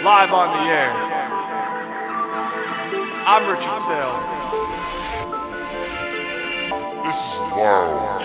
live on the air. I'm Richard Saile. This is wild.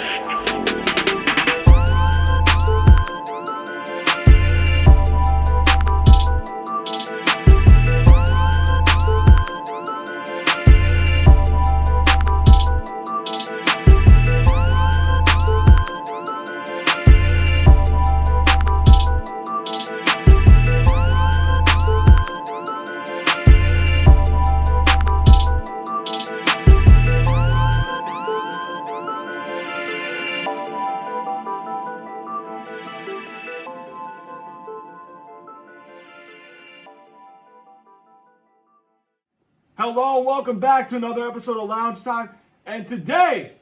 Hello, welcome back to another episode of Loungetime. And today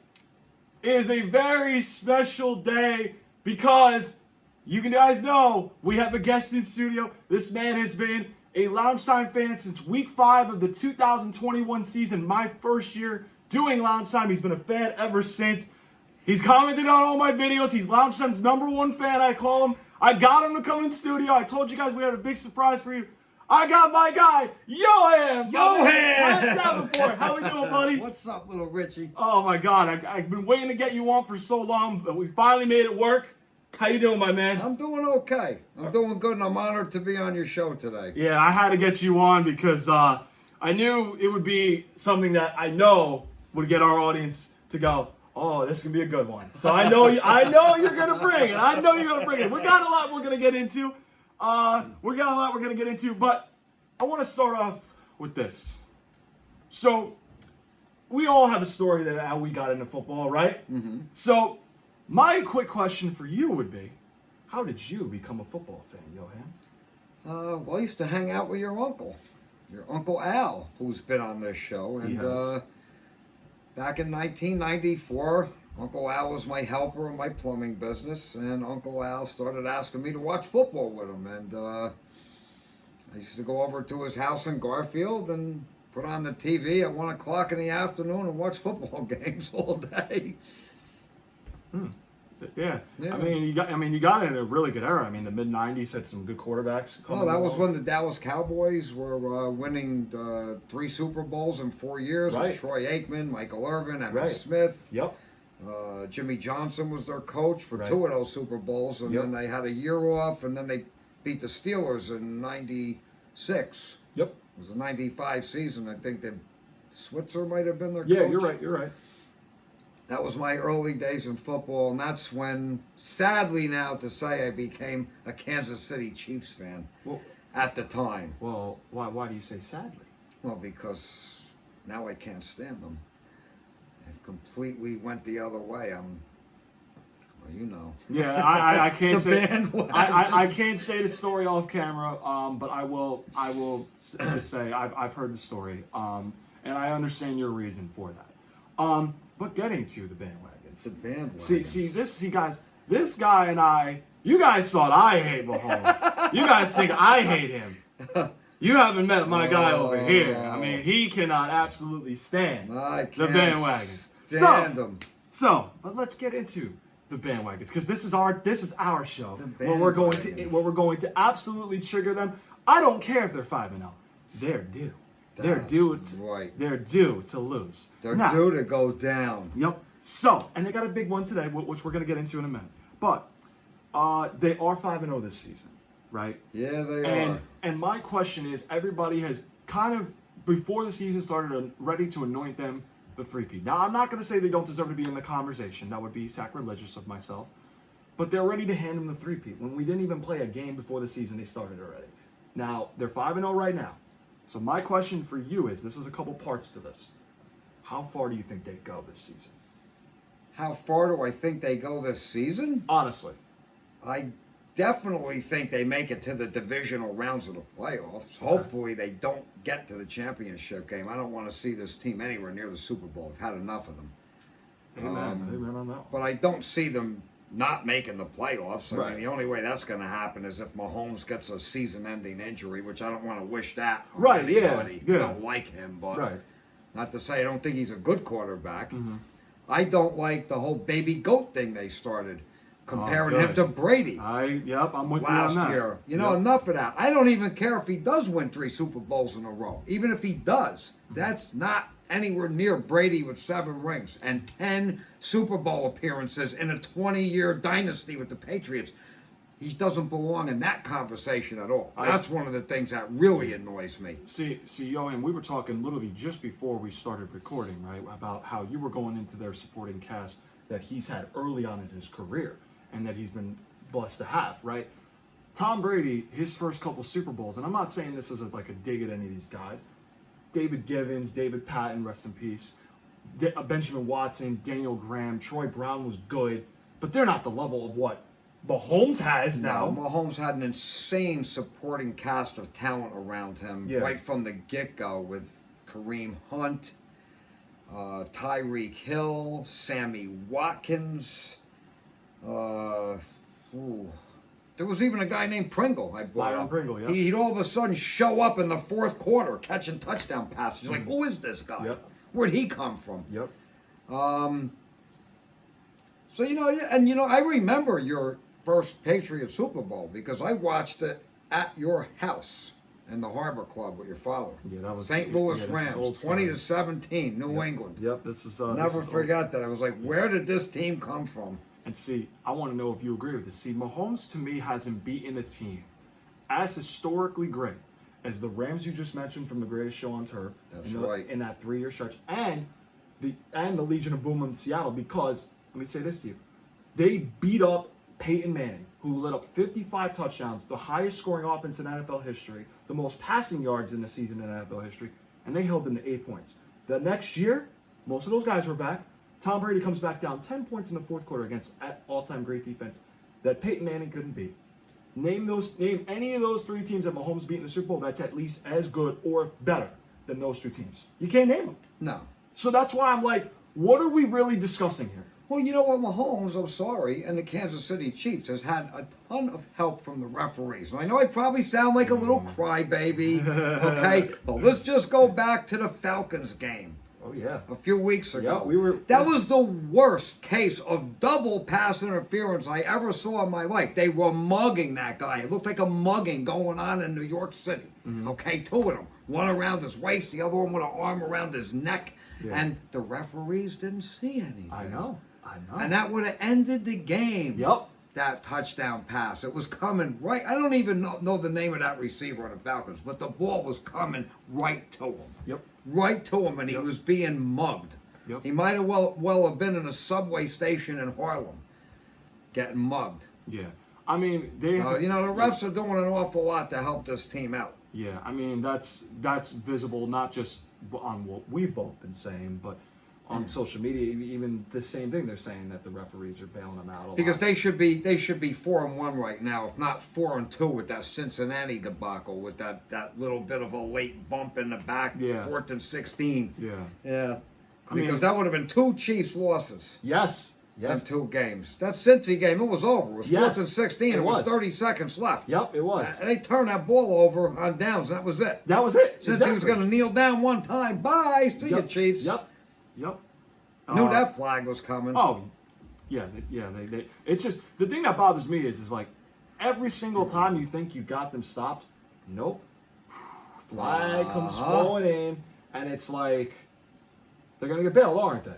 is a very special day because you guys know we have a guest in studio. This man has been a Loungetime fan since week 5 of the 2021 season, my first year doing Loungetime. He's been a fan ever since. He's commented on all my videos. He's Loungetime's #1 fan, I call him. I got him to come in studio. I told you guys we had a big surprise for you. I got my guy, Yoham! Davenport. How we doing, buddy? What's up, little Richie? Oh my God, I've been waiting to get you on for so long, but we finally made it work. How you doing, my man? I'm doing okay. I'm doing good, and I'm honored to be on your show today. Yeah, I had to get you on because I knew it would be something that I know would get our audience to go, oh, this can be a good one. So I know you're gonna bring it. I know you're gonna bring it. We got a lot we're gonna get into. We're going to get into, but I want to start off with this. So, we all have a story that how we got into football, right? Mm-hmm. So, my quick question for you would be, how did you become a football fan, Yoham? Well, I used to hang out with your Uncle Al, who's been on this show. And back in 1994, Uncle Al was my helper in my plumbing business, and Uncle Al started asking me to watch football with him. And I used to go over to his house in Garfield and put on the TV at 1 o'clock in the afternoon and watch football games all day. Yeah. I mean, you got it in a really good era. I mean, the mid '90s had some good quarterbacks. Well, that was when the Dallas Cowboys were winning 3 Super Bowls in 4 years with Troy Aikman, Michael Irvin, Emmitt Smith. Yep. Jimmy Johnson was their coach for 2 of those Super Bowls, and then they had a year off, and then they beat the Steelers in '96. Yep. It was a '95 season. I think that Switzer might have been their coach. Yeah, you're right. That was my early days in football, and that's when, sadly now to say, I became a Kansas City Chiefs fan at the time. Well, why do you say sadly? Well, because now I can't stand them. I've completely went the other way. Well, you know. Yeah, I can't say. bandwagon. I can't say the story off camera. But I will just say I've heard the story. And I understand your reason for that. But getting to the bandwagons. The bandwagons. See, guys. This guy and I. You guys thought I hate Mahomes. You guys think I hate him. You haven't met my guy over here. I mean, he cannot absolutely stand the bandwagons. But let's get into the bandwagons because this is our show where we're going to absolutely trigger them. I don't care if they're 5-0. They're due. They're due to lose. They're due to go down. Yep. So, and they got a big one today, which we're going to get into in a minute. But they are 5-0 this season. Right? Yeah, they are. And my question is, everybody has kind of, before the season started, ready to anoint them the 3-peat. Now, I'm not going to say they don't deserve to be in the conversation. That would be sacrilegious of myself. But they're ready to hand them the 3-peat. When we didn't even play a game before the season, they started already. Now, they're 5-0 right now. So my question for you is, this is a couple parts to this. How far do you think they go this season? How far do I think they go this season? Honestly. I definitely think they make it to the divisional rounds of the playoffs. Hopefully they don't get to the championship game. I don't want to see this team anywhere near the Super Bowl. I've had enough of them. Amen on that. But I don't see them not making the playoffs. I mean, the only way that's going to happen is if Mahomes gets a season-ending injury, which I don't want to wish that on anybody. I don't like him, but not to say I don't think he's a good quarterback. Mm-hmm. I don't like the whole baby goat thing they started. comparing good. him to Brady Yep, I'm with you last on that. year. You know, enough of that. I don't even care if he does win 3 Super Bowls in a row. Even if he does, that's not anywhere near Brady with 7 rings and 10 Super Bowl appearances in a 20-year dynasty with the Patriots. He doesn't belong in that conversation at all. That's one of the things that really annoys me. See, Yoham, we were talking literally just before we started recording, right, about how you were going into their supporting cast that he's had early on in his career and that he's been blessed to have, right? Tom Brady, his first couple Super Bowls, and I'm not saying this as like a dig at any of these guys. David Givens, David Patton, rest in peace. Benjamin Watson, Daniel Graham, Troy Brown was good, but they're not the level of what Mahomes has now. No, Mahomes had an insane supporting cast of talent around him right from the get-go with Kareem Hunt, Tyreek Hill, Sammy Watkins. There was even a guy named Pringle I brought up. Pringle, yeah. He'd all of a sudden show up in the fourth quarter catching touchdown passes. Like, who is this guy? Yep. Where'd he come from? Yep. So, I remember your first Patriot Super Bowl because I watched it at your house in the Harbor Club with your father. Yeah, that was St. Louis this is Rams, old 20-17, New England. Yep, this is Never forgot that. I was like, where did this team come from? And see, I want to know if you agree with this. See, Mahomes to me hasn't beaten a team as historically great as the Rams you just mentioned from the Greatest Show on Turf. That's right. In that 3-year stretch, and the Legion of Boom in Seattle, because let me say this to you, they beat up Peyton Manning, who lit up 55 touchdowns, the highest scoring offense in NFL history, the most passing yards in the season in NFL history, and they held them to 8 points. The next year, most of those guys were back. Tom Brady comes back down 10 points in the fourth quarter against all-time great defense that Peyton Manning couldn't beat. Name any of those 3 teams that Mahomes beat in the Super Bowl that's at least as good or better than those 2 teams. You can't name them. No. So that's why I'm like, what are we really discussing here? Well, you know what, Mahomes, I'm sorry, and the Kansas City Chiefs has had a ton of help from the referees. And I know I probably sound like a little crybaby, okay? But let's just go back to the Falcons game. Oh, yeah. A few weeks ago. Yeah, that was the worst case of double pass interference I ever saw in my life. They were mugging that guy. It looked like a mugging going on in New York City. Mm-hmm. Okay, 2 of them. One around his waist, the other one with an arm around his neck. Yeah. And the referees didn't see anything. I know. And that would have ended the game. Yep. That touchdown pass. It was coming right. I don't even know the name of that receiver on the Falcons, but the ball was coming right to him. Yep. Right to him, and he was being mugged. Yep. He might have well have been in a subway station in Harlem getting mugged. Yeah. I mean, the refs are doing an awful lot to help this team out. Yeah, I mean, that's visible not just on what we've both been saying, but on social media, even the same thing they're saying that the referees are bailing them out a lot. Because they should be 4-1 right now, if not 4-2 with that Cincinnati debacle with that little bit of a late bump in the back, 4th and 16. Yeah. Because that would have been 2 Chiefs losses. Yes. In 2 games. That Cincy game, it was over. It was 4th and 16. It was 30 seconds left. Yep, it was. They turned that ball over on downs, and that was it. That was it. Since he was going to kneel down one time. Bye. See you, Chiefs. Yep. Knew that flag was coming. Oh, yeah. They it's just, the thing that bothers me is like, every single time you think you got them stopped, nope. Flag comes flowing in, and it's like, they're going to get bailed, aren't they?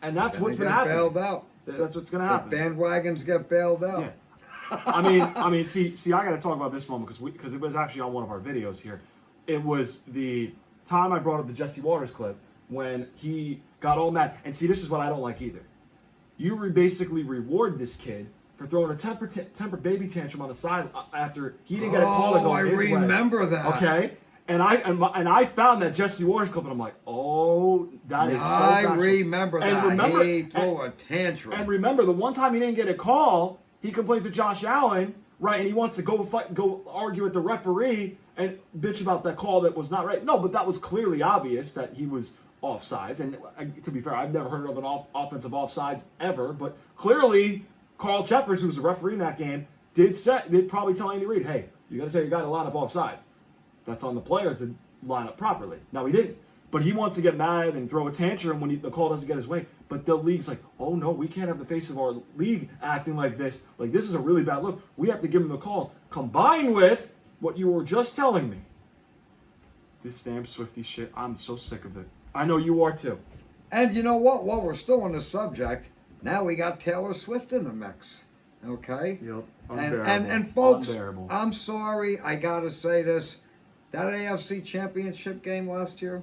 And that's what's been happening. Bailed out. That's what's going to happen. The bandwagons get bailed out. Yeah. I mean, see, I got to talk about this moment because it was actually on one of our videos here. It was the time I brought up the Jesse Waters clip when he got all mad. And see, this is what I don't like either. You basically reward this kid for throwing a temper baby tantrum on the side after he didn't get a call to go his way. I remember that. Okay. And I found that Jesse Waters clip, and I'm like, oh, that is so I factual. Remember that. And remember, he threw a tantrum. And remember, the one time he didn't get a call, he complains to Josh Allen, right? And he wants to go argue with the referee and bitch about that call that was not right. No, but that was clearly obvious that he was offsides. And to be fair, I've never heard of an offensive offsides ever, but clearly Carl Cheffers, who was the referee in that game, did probably tell Andy Reid, hey, you got to tell your guy to line up offsides. That's on the player to line up properly. Now, he didn't. But he wants to get mad and throw a tantrum when the call doesn't get his way. But the league's like, oh no, we can't have the face of our league acting like this. Like, this is a really bad look. We have to give him the calls. Combined with what you were just telling me. This damn Swiftie shit, I'm so sick of it. I know you are too. And you know what? While we're still on the subject, now we got Taylor Swift in the mix. Okay? Yep. And folks, Unbearable. I'm sorry, I gotta say this. That AFC Championship game last year,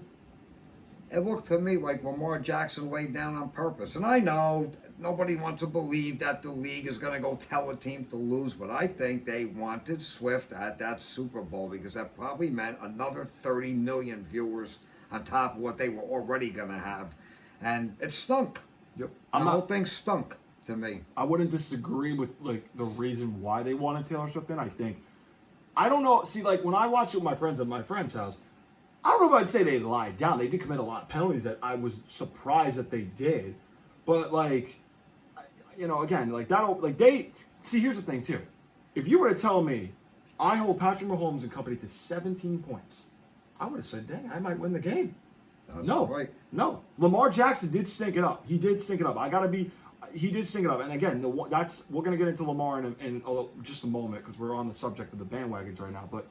it looked to me like Lamar Jackson laid down on purpose. And I know nobody wants to believe that the league is going to go tell a team to lose, but I think they wanted Swift at that Super Bowl because that probably meant another 30 million viewers on top of what they were already going to have. And it stunk. Yep. The whole thing stunk to me. I wouldn't disagree with like the reason why they wanted Taylor Swift in. I don't know. See, like when I watched it with my friends at my friend's house, I don't know if I'd say they lied down. They did commit a lot of penalties that I was surprised that they did. But like, you know, again, like that'll like they see. Here's the thing too. If you were to tell me I hold Patrick Mahomes and company to 17 points, I would have said, "Dang, I might win the game." That's no, right. No. Lamar Jackson did stink it up. He did stink it up. He did stink it up. And again, we're gonna get into Lamar in just a moment because we're on the subject of the bandwagons right now, but.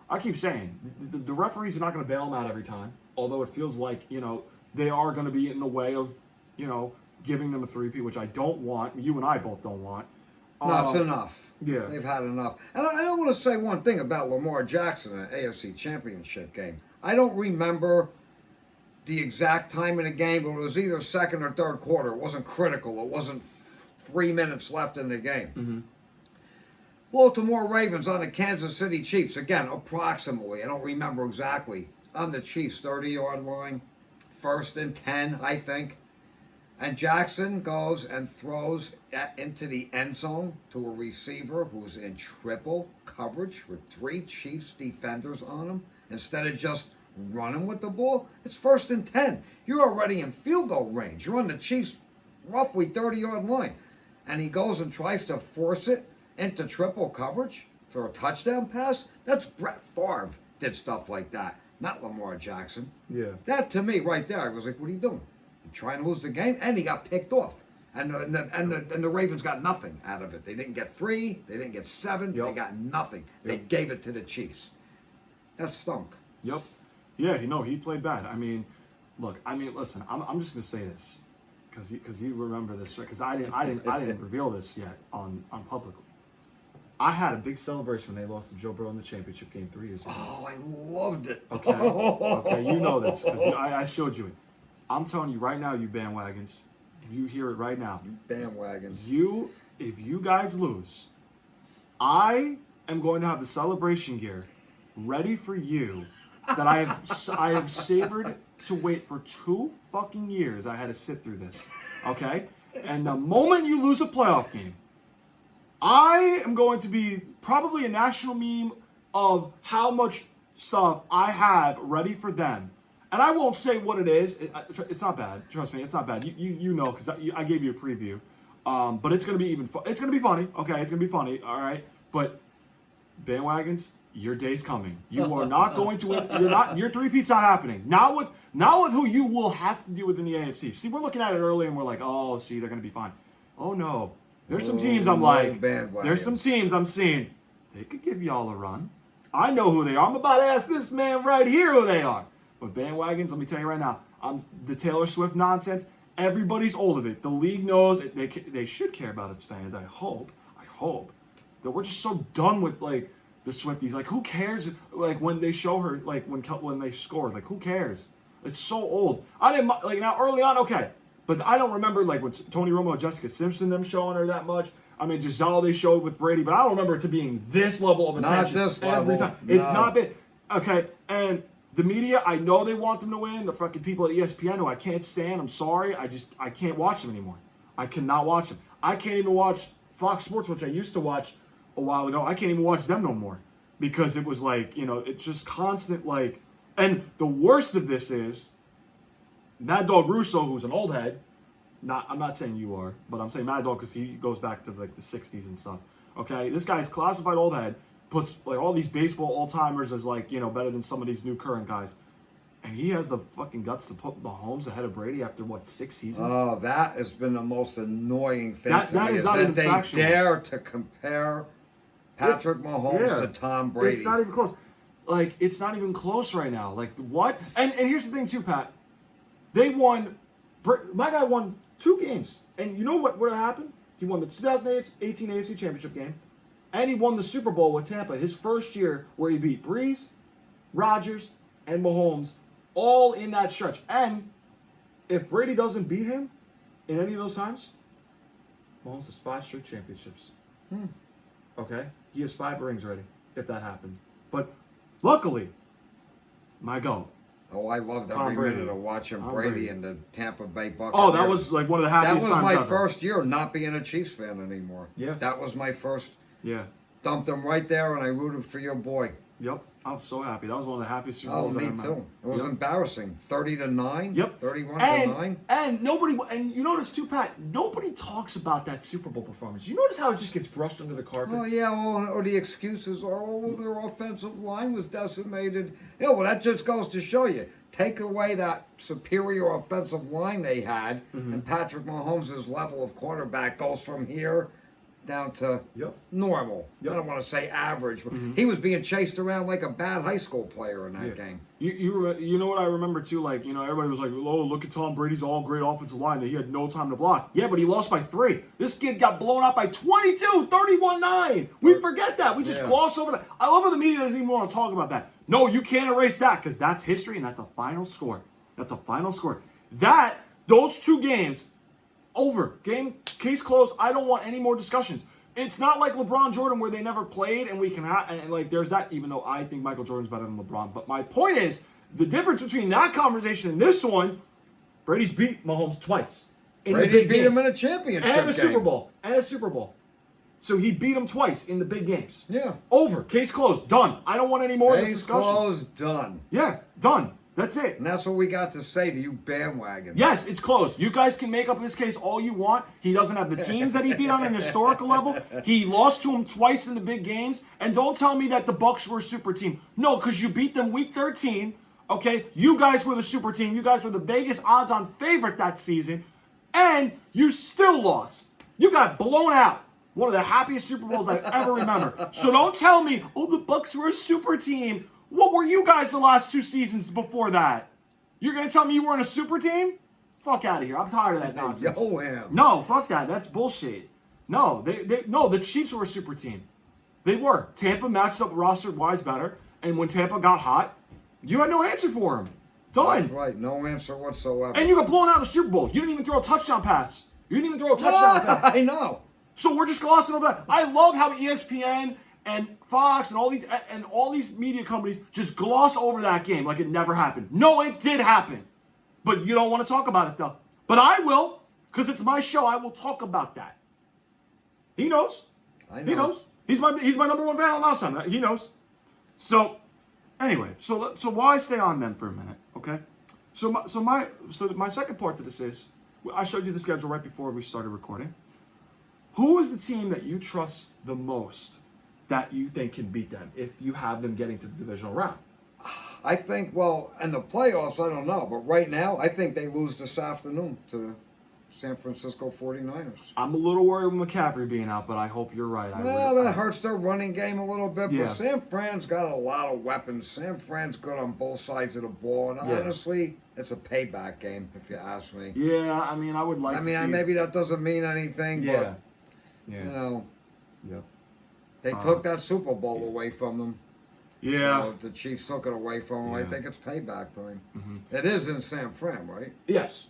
I keep saying, the referees are not going to bail them out every time, although it feels like, you know, they are going to be in the way of, you know, giving them a 3P, which I don't want. You and I both don't want. No, it's enough. Yeah. They've had enough. And I don't want to say one thing about Lamar Jackson in the AFC Championship game. I don't remember the exact time of the game, but it was either second or third quarter. It wasn't critical. It wasn't 3 minutes left in the game. Mm-hmm. Baltimore Ravens on the Kansas City Chiefs. Again, approximately. I don't remember exactly. On the Chiefs' 30-yard line. 1st and 10, I think. And Jackson goes and throws into the end zone to a receiver who's in triple coverage with 3 Chiefs defenders on him. Instead of just running with the ball, it's 1st and 10. You're already in field goal range. You're on the Chiefs' roughly 30-yard line. And he goes and tries to force it into triple coverage for a touchdown pass. That's Brett Favre did stuff like that, not Lamar Jackson. Yeah. That to me right there, I was like, what are you doing? You trying to lose the game? And he got picked off. And the Ravens got nothing out of it. They didn't get 3. They didn't get 7. Yep. They got nothing. They Yep. gave it to the Chiefs. That stunk. Yep. Yeah, he played bad. I mean, look, listen, I'm just going to say this because you remember this, right? Because I didn't reveal this yet on publicly. I had a big celebration when they lost to Joe Burrow in the championship game 3 years ago. Oh, I loved it. Okay, okay, you know this because I showed you it. I'm telling you right now, you bandwagons, you hear it right now. Bandwagons. If you guys lose, I am going to have the celebration gear ready for you that I have savored to wait for 2 fucking years. I had to sit through this, okay? And the moment you lose a playoff game, I am going to be probably a national meme of how much stuff I have ready for them. And I won't say what it is. It's not bad. Trust me, it's not bad. You know because I gave you a preview. But it's going to be it's going to be funny. Okay, it's going to be funny. All right. But bandwagons, your day's coming. You are not going to win. Your 3-peat's not happening. Not with who you will have to deal with in the AFC. See, we're looking at it early and we're like, oh, see, they're going to be fine. Oh, no. There's some teams I'm like, there's some teams I'm seeing, they could give y'all a run. I know who they are. I'm about to ask this man right here who they are. But bandwagons, let me tell you right now, the Taylor Swift nonsense, everybody's old of it. The league knows they should care about its fans. I hope that we're just so done with like the Swifties. Like who cares? Like when they show her, like when they scored, like who cares? It's so old. I didn't like now early on, okay. But I don't remember like when Tony Romo and Jessica Simpson them showing her that much. I mean, Giselle they showed with Brady, but I don't remember it to being this level of attention not this every level. time. It's No. not been okay. And the media, I know they want them to win. The fucking people at ESPN who I can't stand. I'm sorry, I can't watch them anymore. I cannot watch them. I can't even watch Fox Sports, which I used to watch a while ago. I can't even watch them no more because it was like it's just constant like. And the worst of this is Mad Dog Russo, who's an old head. I'm not saying you are, but I'm saying Mad Dog because he goes back to like the 60s and stuff. Okay, this guy's classified old head, puts like all these baseball old timers as like better than some of these new current guys, and And he has the fucking guts to put Mahomes ahead of Brady after, what, 6 seasons? Oh, that has been the most annoying thing to That me. is not even they factual. dare to compare Patrick Mahomes to Tom Brady. It's not even close. Like, it's not even close right now. Like, what? And here's the thing, too, Pat. They won. My guy won 2 games. And you know what happened? He won the 2018 AFC Championship game. And he won the Super Bowl with Tampa, his first year, where he beat Breeze, Rodgers, and Mahomes, all in that stretch. And if Brady doesn't beat him in any of those times, Mahomes has 5 straight championships. Okay? He has 5 rings already, if that happened. But luckily, my GOAT. Oh, I loved Tom every Brady. minute of watching Tom Brady Brady. and the Tampa Bay Buccaneers. Oh, that was like one of the That happiest was times my ever. first year not being a Chiefs fan anymore. Yeah. That was my first. Yeah. Dumped him right there, and I rooted for your boy. Yep. I'm so happy. That was one of the happiest Super Oh, Bowls I me ever too. had. It was Yep. embarrassing. 30-9. Yep. 31-9. And nobody, and you notice too, Pat, nobody talks about that Super Bowl performance. You notice how it just gets brushed under the carpet? Oh yeah, or the excuses are, oh, their offensive line was decimated. Yeah, well, that just goes to show you. Take away that superior offensive line they had, and Patrick Mahomes' level of quarterback goes from here down to Yep. normal. Yep. I don't want to say average, but he was being chased around like a bad high school player in that Yeah. game. You know what I remember too, like, you know, everybody was like, oh, look at Tom Brady's all great offensive line that he had no time to block. Yeah, but he lost by 3. This kid got blown out by 22, 31-9. We forget that. We just gloss over that. I love how the media doesn't even want to talk about that. No, you can't erase that because that's history and that's a final score. That's a final score. Those 2 games, over. Game, case closed. I don't want any more discussions. It's not like LeBron Jordan where they never played and we can and like there's that, even though I think Michael Jordan's better than LeBron. But my point is, the difference between that conversation and this one, Brady's beat Mahomes twice. Brady beat him in a championship and a game. Super Bowl. And a Super Bowl. So he beat him twice in the big games. Yeah. Over. Case closed. Done. I don't want any more of this Case discussion. closed, done. Yeah, done. That's it. And that's what we got to say to you bandwagon. Yes, it's closed. You guys can make up this case all you want. He doesn't have the teams that he beat on an historical level. He lost to him twice in the big games. And don't tell me that the Bucs were a super team. No, because you beat them week 13. Okay? You guys were the super team. You guys were the Vegas odds-on favorite that season. And you still lost. You got blown out. One of the happiest Super Bowls I ever remember. So don't tell me, oh, the Bucs were a super team. What were you guys the last 2 seasons before that? You're going to tell me you weren't a super team? Fuck out of here. I'm tired of that nonsense. Yoham. No, fuck that. That's bullshit. No, no, the Chiefs were a super team. They were. Tampa matched up roster-wise better, and when Tampa got hot, you had no answer for him. Done. That's right. No answer whatsoever. And you got blown out in the Super Bowl. You didn't even throw a touchdown pass. You didn't even throw a touchdown pass. I know. So we're just glossing over that. I love how ESPN and Fox and all these media companies just gloss over that game like it never happened. No, it did happen. But you don't want to talk about it though. But I will, because it's my show. I will talk about that. He knows. I know. He knows. He's my number 1 fan on Loungetime. He knows. So anyway, so why stay on them for a minute, okay? So my second part to this is, I showed you the schedule right before we started recording. Who is the team that you trust the most that you think can beat them if you have them getting to the divisional round? I think, well, in the playoffs, I don't know. But right now, I think they lose this afternoon to San Francisco 49ers. I'm a little worried with McCaffrey being out, but I hope you're right. Well, that hurts their running game a little bit. Yeah. But San Fran's got a lot of weapons. San Fran's good on both sides of the ball. And honestly, it's a payback game, if you ask me. Yeah, I mean, I would like to see... maybe that doesn't mean anything, Yeah. but, you know, Yep. they took that Super Bowl away from them. Yeah. You know, the Chiefs took it away from them. I Yeah. think it's payback time. It is in San Fran, right? Yes.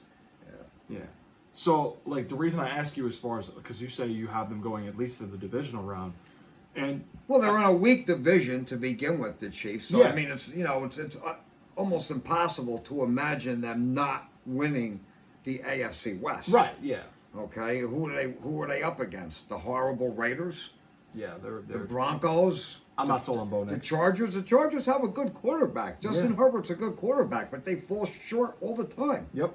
Yeah. So, like, the reason I ask you as far as... Because you say you have them going at least to the divisional round. And... Well, they're in a weak division to begin with, the Chiefs. So, I mean, it's almost impossible to imagine them not winning the AFC West. Right, yeah. Okay, who are they up against? The horrible Raiders? Yeah, The they're... Broncos? I'm not sold on Bo The Nix. Chargers? The Chargers have a good quarterback. Justin Herbert's a good quarterback, but they fall short all the time. Yep.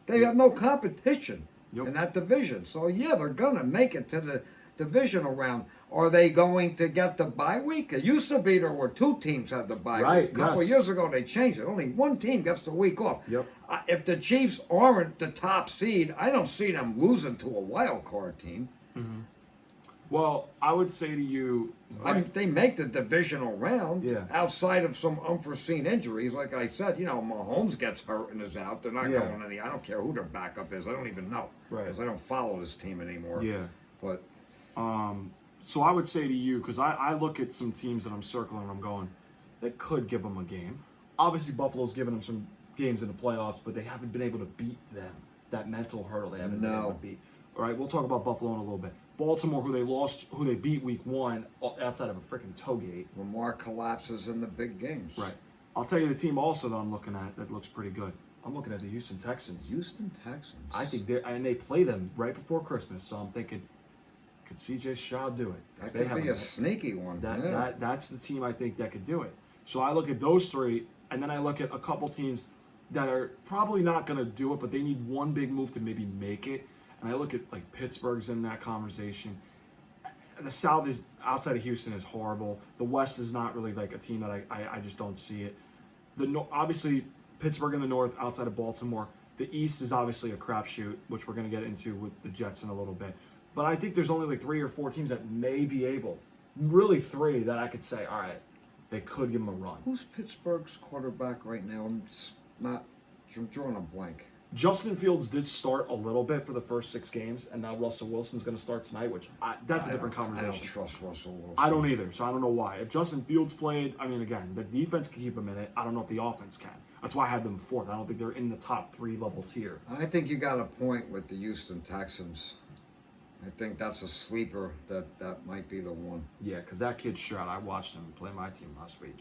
They have no competition Yep. in that division. So, yeah, they're going to make it to the divisional round. Are they going to get the bye week? It used to be there were 2 teams had the bye week. A couple of years ago, they changed it. Only 1 team gets the week off. Yep. If the Chiefs aren't the top seed, I don't see them losing to a wild card team. Mm-hmm. Well, I would say to you, I mean, they make the divisional round. Yeah. Outside of some unforeseen injuries, like I said, Mahomes gets hurt and is out. They're not going any. I don't care who their backup is. I don't even know because I don't follow this team anymore. Yeah. But so I would say to you, because I look at some teams that I'm circling and I'm going, that could give them a game. Obviously, Buffalo's given them some games in the playoffs, but they haven't been able to beat them. That mental hurdle they haven't been able to beat. All right, we'll talk about Buffalo in a little bit. Baltimore, who they beat week 1 outside of a freaking toegate. Lamar collapses in the big games. Right. I'll tell you the team also that I'm looking at that looks pretty good. I'm looking at the Houston Texans. Houston Texans. I think they play them right before Christmas, so I'm thinking, could C.J. Stroud do it? That could be a sneaky one. That's the team I think that could do it. So I look at those 3, and then I look at a couple teams that are probably not going to do it, but they need one big move to maybe make it. And I look at, like, Pittsburgh's in that conversation. The South is, outside of Houston, is horrible. The West is not really, like, a team that I just don't see it. Obviously, Pittsburgh in the North, outside of Baltimore. The East is obviously a crapshoot, which we're going to get into with the Jets in a little bit. But I think there's only, like, 3 or 4 teams that may be able, really 3, that I could say, all right, they could give them a run. Who's Pittsburgh's quarterback right now? I'm drawing a blank. Justin Fields did start a little bit for the first 6 games, and now Russell Wilson's going to start tonight, which that's a different conversation. I don't trust Russell Wilson. I don't either, so I don't know why. If Justin Fields played, I mean, again, the defense can keep him in it. I don't know if the offense can. That's why I had them 4th. I don't think they're in the top 3 level tier. I think you got a point with the Houston Texans. I think that's a sleeper that might be the one. Yeah, because that kid Stroud, I watched him play my team last week.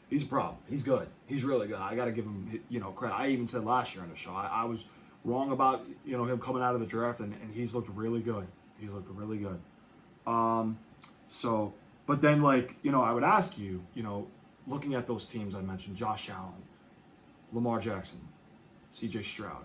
He's a problem. He's good. He's really good. I got to give him, credit. I even said last year on the show, I was wrong about, him coming out of the draft, and he's looked really good. He's looked really good. But then, I would ask you, looking at those teams I mentioned, Josh Allen, Lamar Jackson, C.J. Stroud,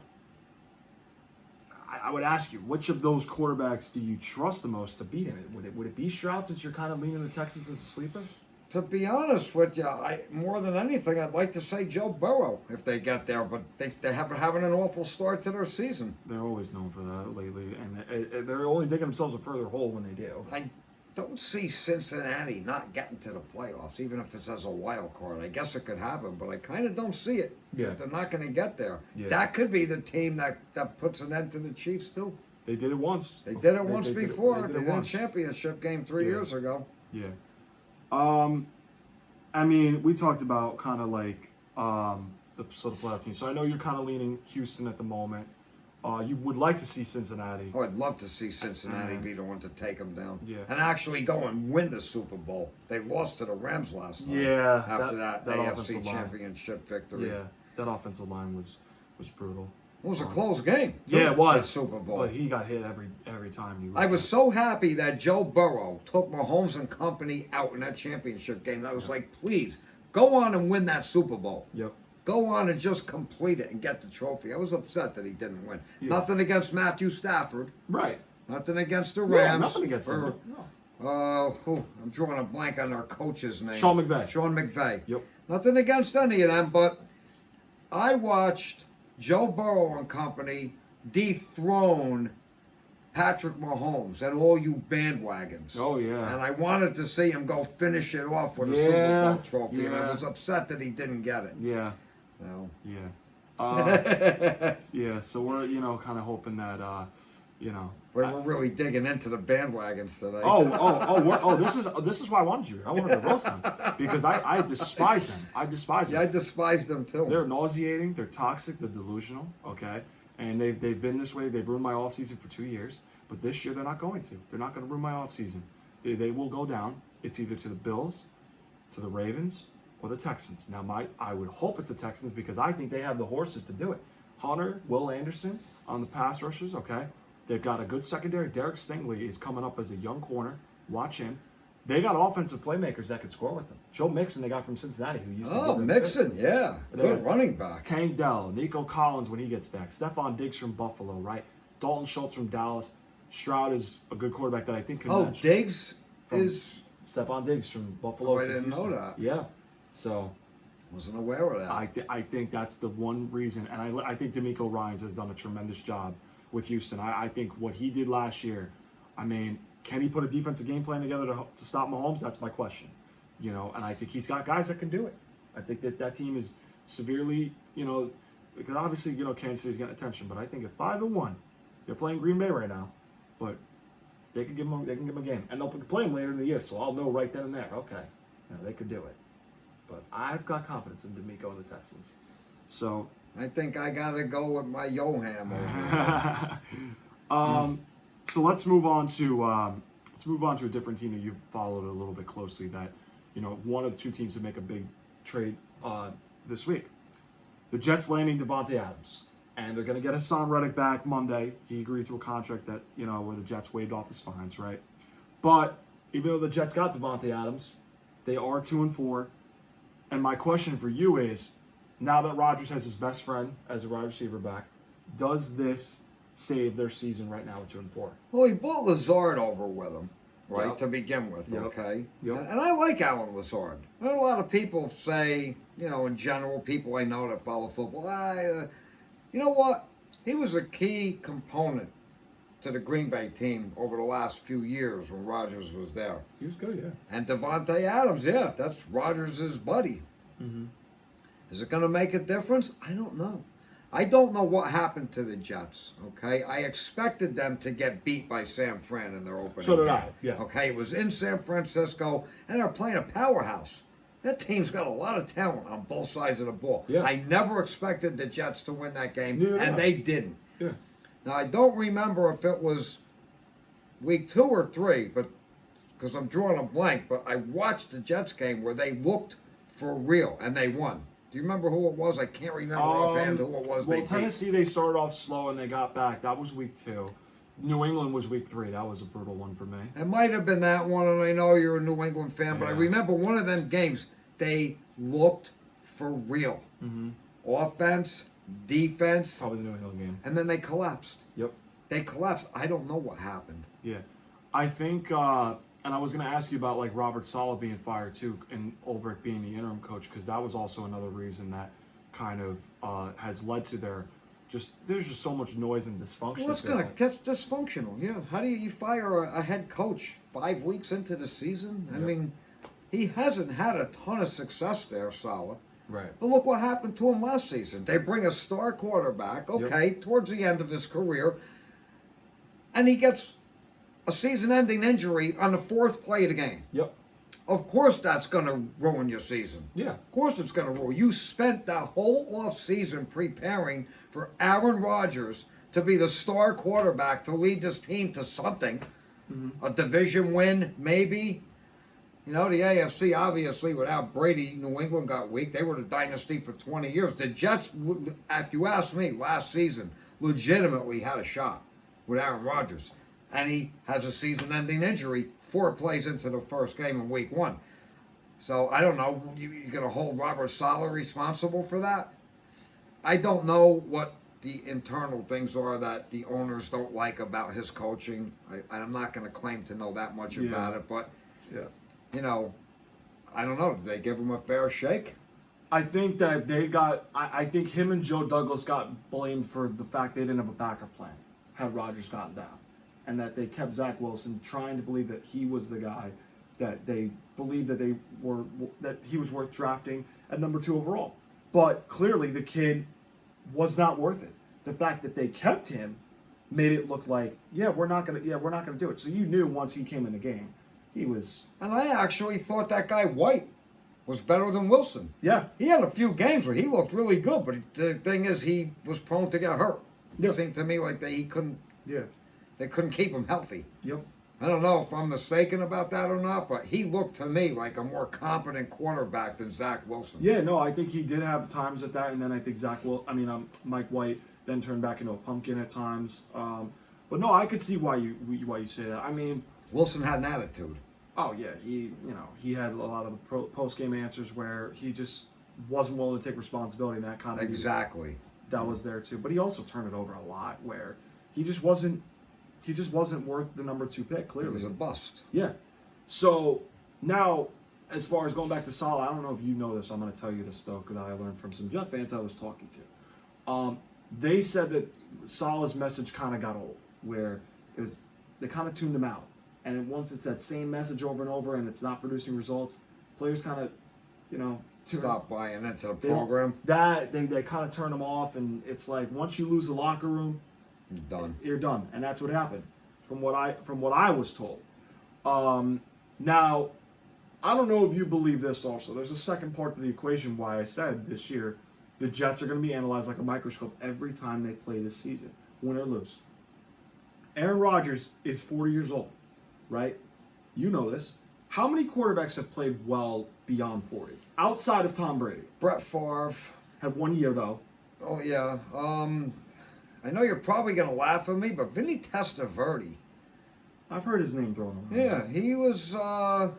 I would ask you, which of those quarterbacks do you trust the most to beat him? Would it be Stroud, since you're kind of leaning the Texans as a sleeper? To be honest with you, more than anything, I'd like to say Joe Burrow if they get there, but they have having an awful start to their season. They're always known for that lately, and they're only digging themselves a further hole when they do. I don't see Cincinnati not getting to the playoffs, even if it's as a wild card. I guess it could happen, but I kind of don't see it. Yeah. They're not going to get there. Yeah. That could be the team that puts an end to the Chiefs, too. They did it once. They did it once before. They did a once. championship game 3 years ago. Yeah. I mean, we talked about kind of like the playoff team. So I know you're kind of leaning Houston at the moment. You would like to see Cincinnati. Oh, I'd love to see Cincinnati be the one to take them down. Yeah. And actually go and win the Super Bowl. They lost to the Rams last night. Yeah. After that AFC offensive line. Championship victory. Yeah. That offensive line was brutal. It was a close game. Yeah, it was. That Super Bowl. But he got hit every time. I was so happy that Joe Burrow took Mahomes and company out in that championship game. I was like, please, go on and win that Super Bowl. Yep. Go on and just complete it and get the trophy. I was upset that he didn't win. Yeah. Nothing against Matthew Stafford. Right. Nothing against the Rams. Yeah, nothing against them. No. I'm drawing a blank on their coach's name. Sean McVay. Sean McVay. Yep. Nothing against any of them, but I watched Joe Burrow and company dethrone Patrick Mahomes and all you bandwagons. Oh, yeah. And I wanted to see him go finish it off with a Super Bowl trophy, and I was upset that he didn't get it. Yeah. No. Yeah. Yeah, so we're, kind of hoping that, We're really digging into the bandwagons today. This is why I wanted you. I wanted to roast them because I despise them. I despise them. Yeah, I despise them too. They're nauseating. They're toxic. They're delusional. Okay, and they've been this way. They've ruined my off season for 2 years. But this year they're not going to. They're not going to ruin my off season. They will go down. It's either to the Bills, to the Ravens, or the Texans. Now I would hope it's the Texans because I think they have the horses to do it. Hunter, Will Anderson on the pass rushers. Okay. They've got a good secondary. Derek Stingley is coming up as a young corner. Watch him. They got offensive playmakers that could score with them. Joe Mixon, they got from Cincinnati, who used to. Oh, Mixon, yeah, good running back. Tank Dell, Nico Collins when he gets back. Stephon Diggs from Buffalo, right? Dalton Schultz from Dallas. Stroud is a good quarterback that I think can match. Diggs is... Stephon Diggs from Buffalo. Oh, I to didn't know Houston. that. Yeah. So Wasn't aware of that. I think that's the one reason, and I think D'Amico Ryans has done a tremendous job with Houston. I think what he did last year, I mean, can he put a defensive game plan together to stop Mahomes? That's my question. You know, and I think he's got guys that can do it. I think that team is severely, you know, because obviously, you know, Kansas City's getting attention, but I think at 5-1, they're playing Green Bay right now, but they can give them a game, and they'll play them later in the year, so I'll know right then and there. Okay, you know, they could do it. But I've got confidence in D'Amico and the Texans. So I think I gotta go with my Yoham over here. So let's move on to a different team that you've followed a little bit closely. That, you know, one of the two teams to make a big trade this week. The Jets landing Davante Adams, and they're going to get Hassan Reddick back Monday. He agreed to a contract that, you know, where the Jets waived off his fines, right? But even though the Jets got Davante Adams, they are 2-4. And my question for you is, now that Rodgers has his best friend as a wide receiver back, does this save their season right now at 2-4? Well, he brought Lazard over with him, right, Yep. to begin with, Yep. okay? Yep. And I like Alan Lazard. I know a lot of people say, you know, in general, people I know that follow football, you know what? He was a key component to the Green Bay team over the last few years when Rodgers was there. He was good, yeah. And Davante Adams, yeah, that's Rodgers' buddy. Mm-hmm. Is it going to make a difference? I don't know. I don't know what happened to the Jets, okay? I expected them to get beat by San Fran in their opening So did game. I, yeah. Okay, it was in San Francisco, and they're playing a powerhouse. That team's got a lot of talent on both sides of the ball. Yeah. I never expected the Jets to win that game, Neither did and I. they didn't. Yeah. Now, I don't remember if it was week 2 or 3, but because I'm drawing a blank, but I watched the Jets game where they looked for real, and they won. Do you remember who it was? I can't remember offhand who it was. Well, they beat. Tennessee, they started off slow and they got back. That was week 2. New England was week 3. That was a brutal one for me. It might have been that one, and I know you're a New England fan, but I Yeah. remember one of them games, they looked for real. Mm-hmm. Offense, defense, Probably the New England game. and then they collapsed. Yep. They collapsed. I don't know what happened. Yeah. I think, and I was going to ask you about, like, Robert Saile being fired, too, and Ulbrich being the interim coach, because that was also another reason that kind of has led to there's just so much noise and dysfunction. Well, it's gonna get dysfunctional. Yeah. How do you fire a head coach 5 weeks into the season? I Yep. mean, he hasn't had a ton of success there, Salah. Right. But look what happened to him last season. They bring a star quarterback, okay, towards the end of his career, and he gets a season-ending injury on the 4th play of the game. Yep. Of course that's going to ruin your season. Yeah. Of course it's going to ruin. You spent that whole offseason preparing for Aaron Rodgers to be the star quarterback to lead this team to something. A division win, maybe. You know, the AFC, obviously, without Brady, New England got weak. They were the dynasty for 20 years. The Jets, if you ask me, last season, legitimately had a shot with Aaron Rodgers. And he has a season-ending injury 4 plays into the first game in week 1. So, I don't know. You're going to hold Robert Salah responsible for that? I don't know what the internal things are that the owners don't like about his coaching. I'm not going to claim to know that much about it. But, you know, I don't know. Did they give him a fair shake? I think that I think him and Joe Douglas got blamed for the fact they didn't have a backup plan had Rodgers gotten down. And that they kept Zach Wilson trying to believe that he was the guy, that they believed that he was worth drafting at number 2 overall. But clearly the kid was not worth it. The fact that they kept him made it look like, we're not gonna do it. So you knew once he came in the game, he was. And I actually thought that guy White was better than Wilson. Yeah. He had a few games where he looked really good, but the thing is he was prone to get hurt. Yeah. It seemed to me like they couldn't keep him healthy. Yep. I don't know if I'm mistaken about that or not, but he looked to me like a more competent quarterback than Zach Wilson. Yeah, no, I think he did have times at that, and then I think Mike White then turned back into a pumpkin at times. But no, I could see why you say that. I mean, Wilson had an attitude. Oh yeah, he had a lot of the post game answers where he just wasn't willing to take responsibility, and that kind of Exactly. that was there too. But he also turned it over a lot where he just wasn't worth the number 2 pick. Clearly, It was a bust. Yeah, So now, as far as going back to Saile, I don't know if you know this. I'm going to tell you this though, because I learned from some Jet fans I was talking to. They said that Saile's message kind of got old, where they kind of tuned him out, and once it's that same message over and over, and it's not producing results, players kind of, Stop buying into the they don't- program. They kind of turn them off, and it's like once you lose the locker room, Done. you're done, and that's what happened, from what I was told. Now, I don't know if you believe this. Also, there's a second part to the equation. Why I said this year, the Jets are going to be analyzed like a microscope every time they play this season, win or lose. Aaron Rodgers is 40 years old, right? You know this. How many quarterbacks have played well beyond 40? Outside of Tom Brady. Brett Favre. Had 1 year, though. Oh, yeah. I know you're probably going to laugh at me, but Vinny Testaverde. I've heard his name thrown around. Yeah, he was a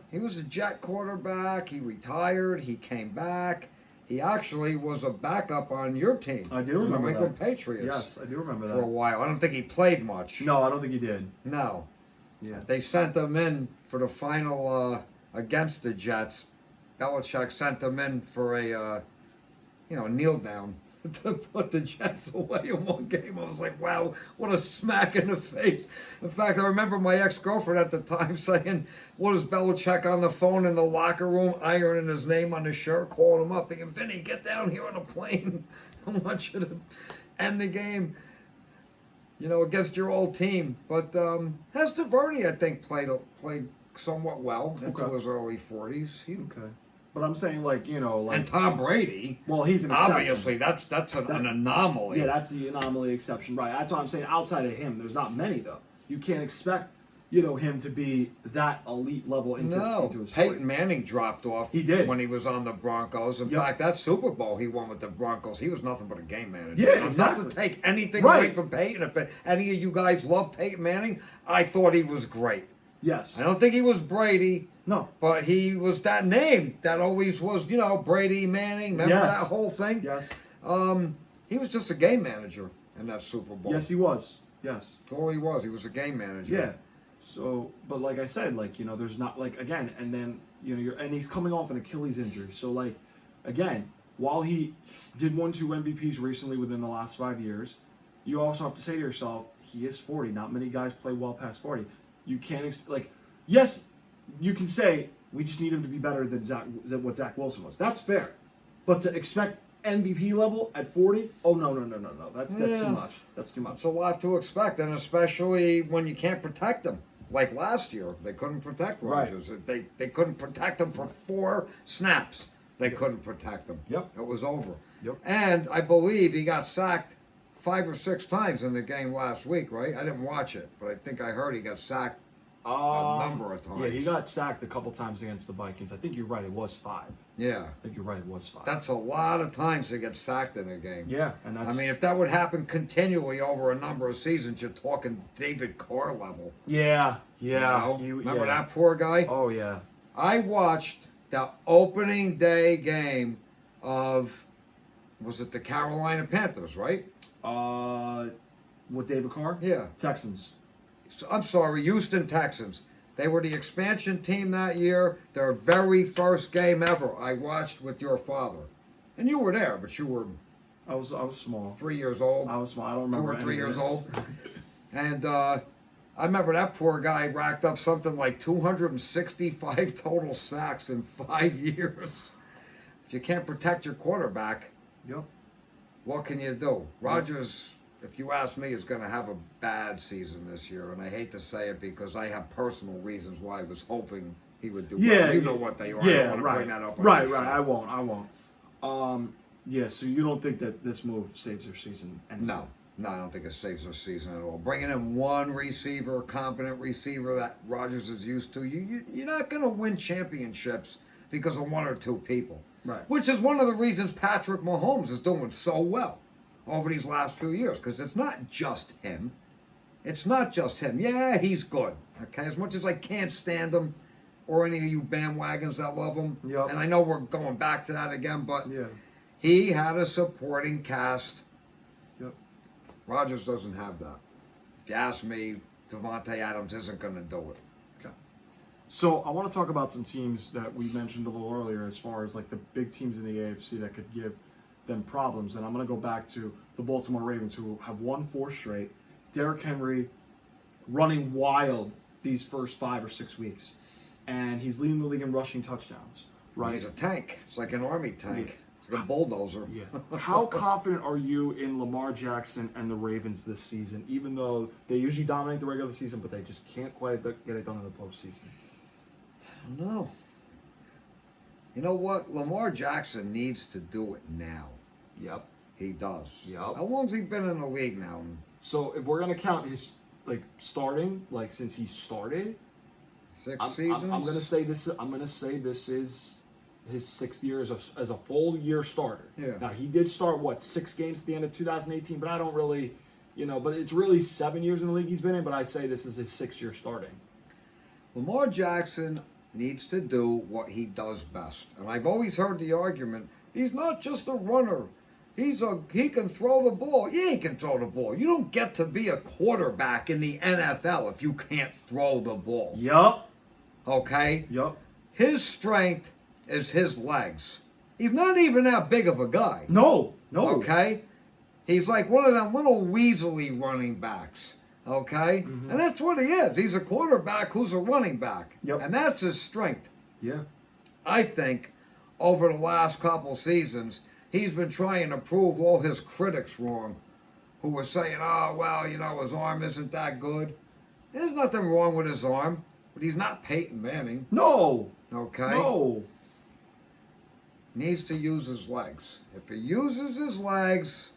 Jet quarterback. He retired. He came back. He actually was a backup on your team. I do remember the New England that. Patriots. Yes, I do remember For a that. while. I don't think he played much. No, I don't think he did. No. Yeah. They sent him in for the final against the Jets. Belichick sent him in for a kneel down to put the Jets away in one game. I was like, wow, what a smack in the face. In fact, I remember my ex-girlfriend at the time saying, what is Belichick on the phone in the locker room, ironing his name on his shirt, calling him up, thinking, Vinny, get down here on a plane. I want you to end the game, against your old team. But Testaverde, I think, played somewhat well into Okay. his early 40s. Okay. But I'm saying, And Tom Brady, well, he's an exception. obviously, that's an anomaly. Yeah, that's the anomaly exception, right? That's what I'm saying. Outside of him, there's not many though. You can't expect, him to be that elite level into his sport. Peyton Manning dropped off. He did. When he was on the Broncos. In Yep. fact, that Super Bowl he won with the Broncos, he was nothing but a game manager. Yeah, Not exactly. to take anything Right. away from Peyton. If any of you guys love Peyton Manning, I thought he was great. Yes. I don't think he was Brady. No. But he was that name that always was, Brady, Manning. Remember Yes. that whole thing? Yes. He was just a game manager in that Super Bowl. Yes, he was. Yes. That's all he was. He was a game manager. Yeah. So, but like I said, there's not again, and then and he's coming off an Achilles injury. So again, while he did 1-2 MVPs recently within the last 5 years, you also have to say to yourself, he is 40. Not many guys play well past 40. You can't yes, you can say we just need him to be better than what Zach Wilson was. That's fair, but to expect MVP level at 40, oh no, that's Yeah. too much. That's too much. It's a lot to expect, and especially when you can't protect them. Like last year, they couldn't protect Right. Rodgers. They couldn't protect him for 4 snaps. They couldn't protect him. Yep. It was over. Yep. And I believe he got sacked 5 or 6 times in the game last week, right? I didn't watch it, but I think I heard he got sacked a number of times. Yeah, he got sacked a couple times against the Vikings. I think you're right. It was 5. Yeah. I think you're right. It was 5. That's a lot of times to get sacked in a game. yeah, and that's. I mean, if that would happen continually over a number of seasons, you're talking David Carr level. yeah. Remember that poor guy? Oh yeah. I watched the opening day game of, was it the Carolina Panthers, right? With David Carr. Yeah. Texans. I'm sorry, Houston Texans. They were the expansion team that year. Their very first game ever I watched with your father. And you were there, but you were I was small. 3 years old. I was small. I don't 2 remember. or 3 any of years this. old. And I remember that poor guy racked up something like 265 total sacks in 5 years. If you can't protect your quarterback, Yep. what can you do? Rodgers, if you ask me, is going to have a bad season this year. And I hate to say it because I have personal reasons why I was hoping he would do Yeah. well. You know what they are. I Yeah. don't want to Right. bring that up. on Right. this Right. show. I won't. Yeah. So you don't think that this move saves their season? No, I don't think it saves their season at all. Bringing in one receiver, a competent receiver that Rodgers is used to, you're not going to win championships because of 1 or 2 people. Right. Which is one of the reasons Patrick Mahomes is doing so well over these last few years, because it's not just him. It's not just him. Yeah, he's good. Okay, as much as I can't stand him, or any of you bandwagons that love him, Yep. and I know we're going back to that again, but Yeah. he had a supporting cast. Yep. Rodgers doesn't have that. If you ask me, Davante Adams isn't going to do it. Okay. So I want to talk about some teams that we mentioned a little earlier as far as like the big teams in the AFC that could give them problems. And I'm going to go back to the Baltimore Ravens, who have won 4 straight. Derrick Henry running wild these first 5 or 6 weeks. And he's leading the league in rushing touchdowns, right? He's a tank. It's like an army tank. It's like a bulldozer. Yeah. How confident are you in Lamar Jackson and the Ravens this season, even though they usually dominate the regular season, but they just can't quite get it done in the postseason? No. You know what? Lamar Jackson needs to do it now. Yep. He does. Yep. How long's he been in the league now? So if we're gonna count his starting, since he started, 6 seasons. I'm gonna say this. I'm gonna say this is his 6th year as a full year starter. Yeah. Now he did start 6 games at the end of 2018, but I don't really, but it's really 7 years in the league he's been in. But I say this is his 6th year starting. Lamar Jackson needs to do what he does best. And I've always heard the argument, he's not just a runner. He can throw the ball. Yeah, he can throw the ball. You don't get to be a quarterback in the NFL if you can't throw the ball. Yup. Okay? Yup. His strength is his legs. He's not even that big of a guy. No. Okay? He's like one of them little weaselly running backs. Okay? Mm-hmm. And that's what he is. He's a quarterback who's a running back. Yep. And that's his strength. Yeah. I think over the last couple seasons, he's been trying to prove all his critics wrong, who were saying, his arm isn't that good. There's nothing wrong with his arm, but he's not Peyton Manning. No. Okay? No. Needs to use his legs. If he uses his legs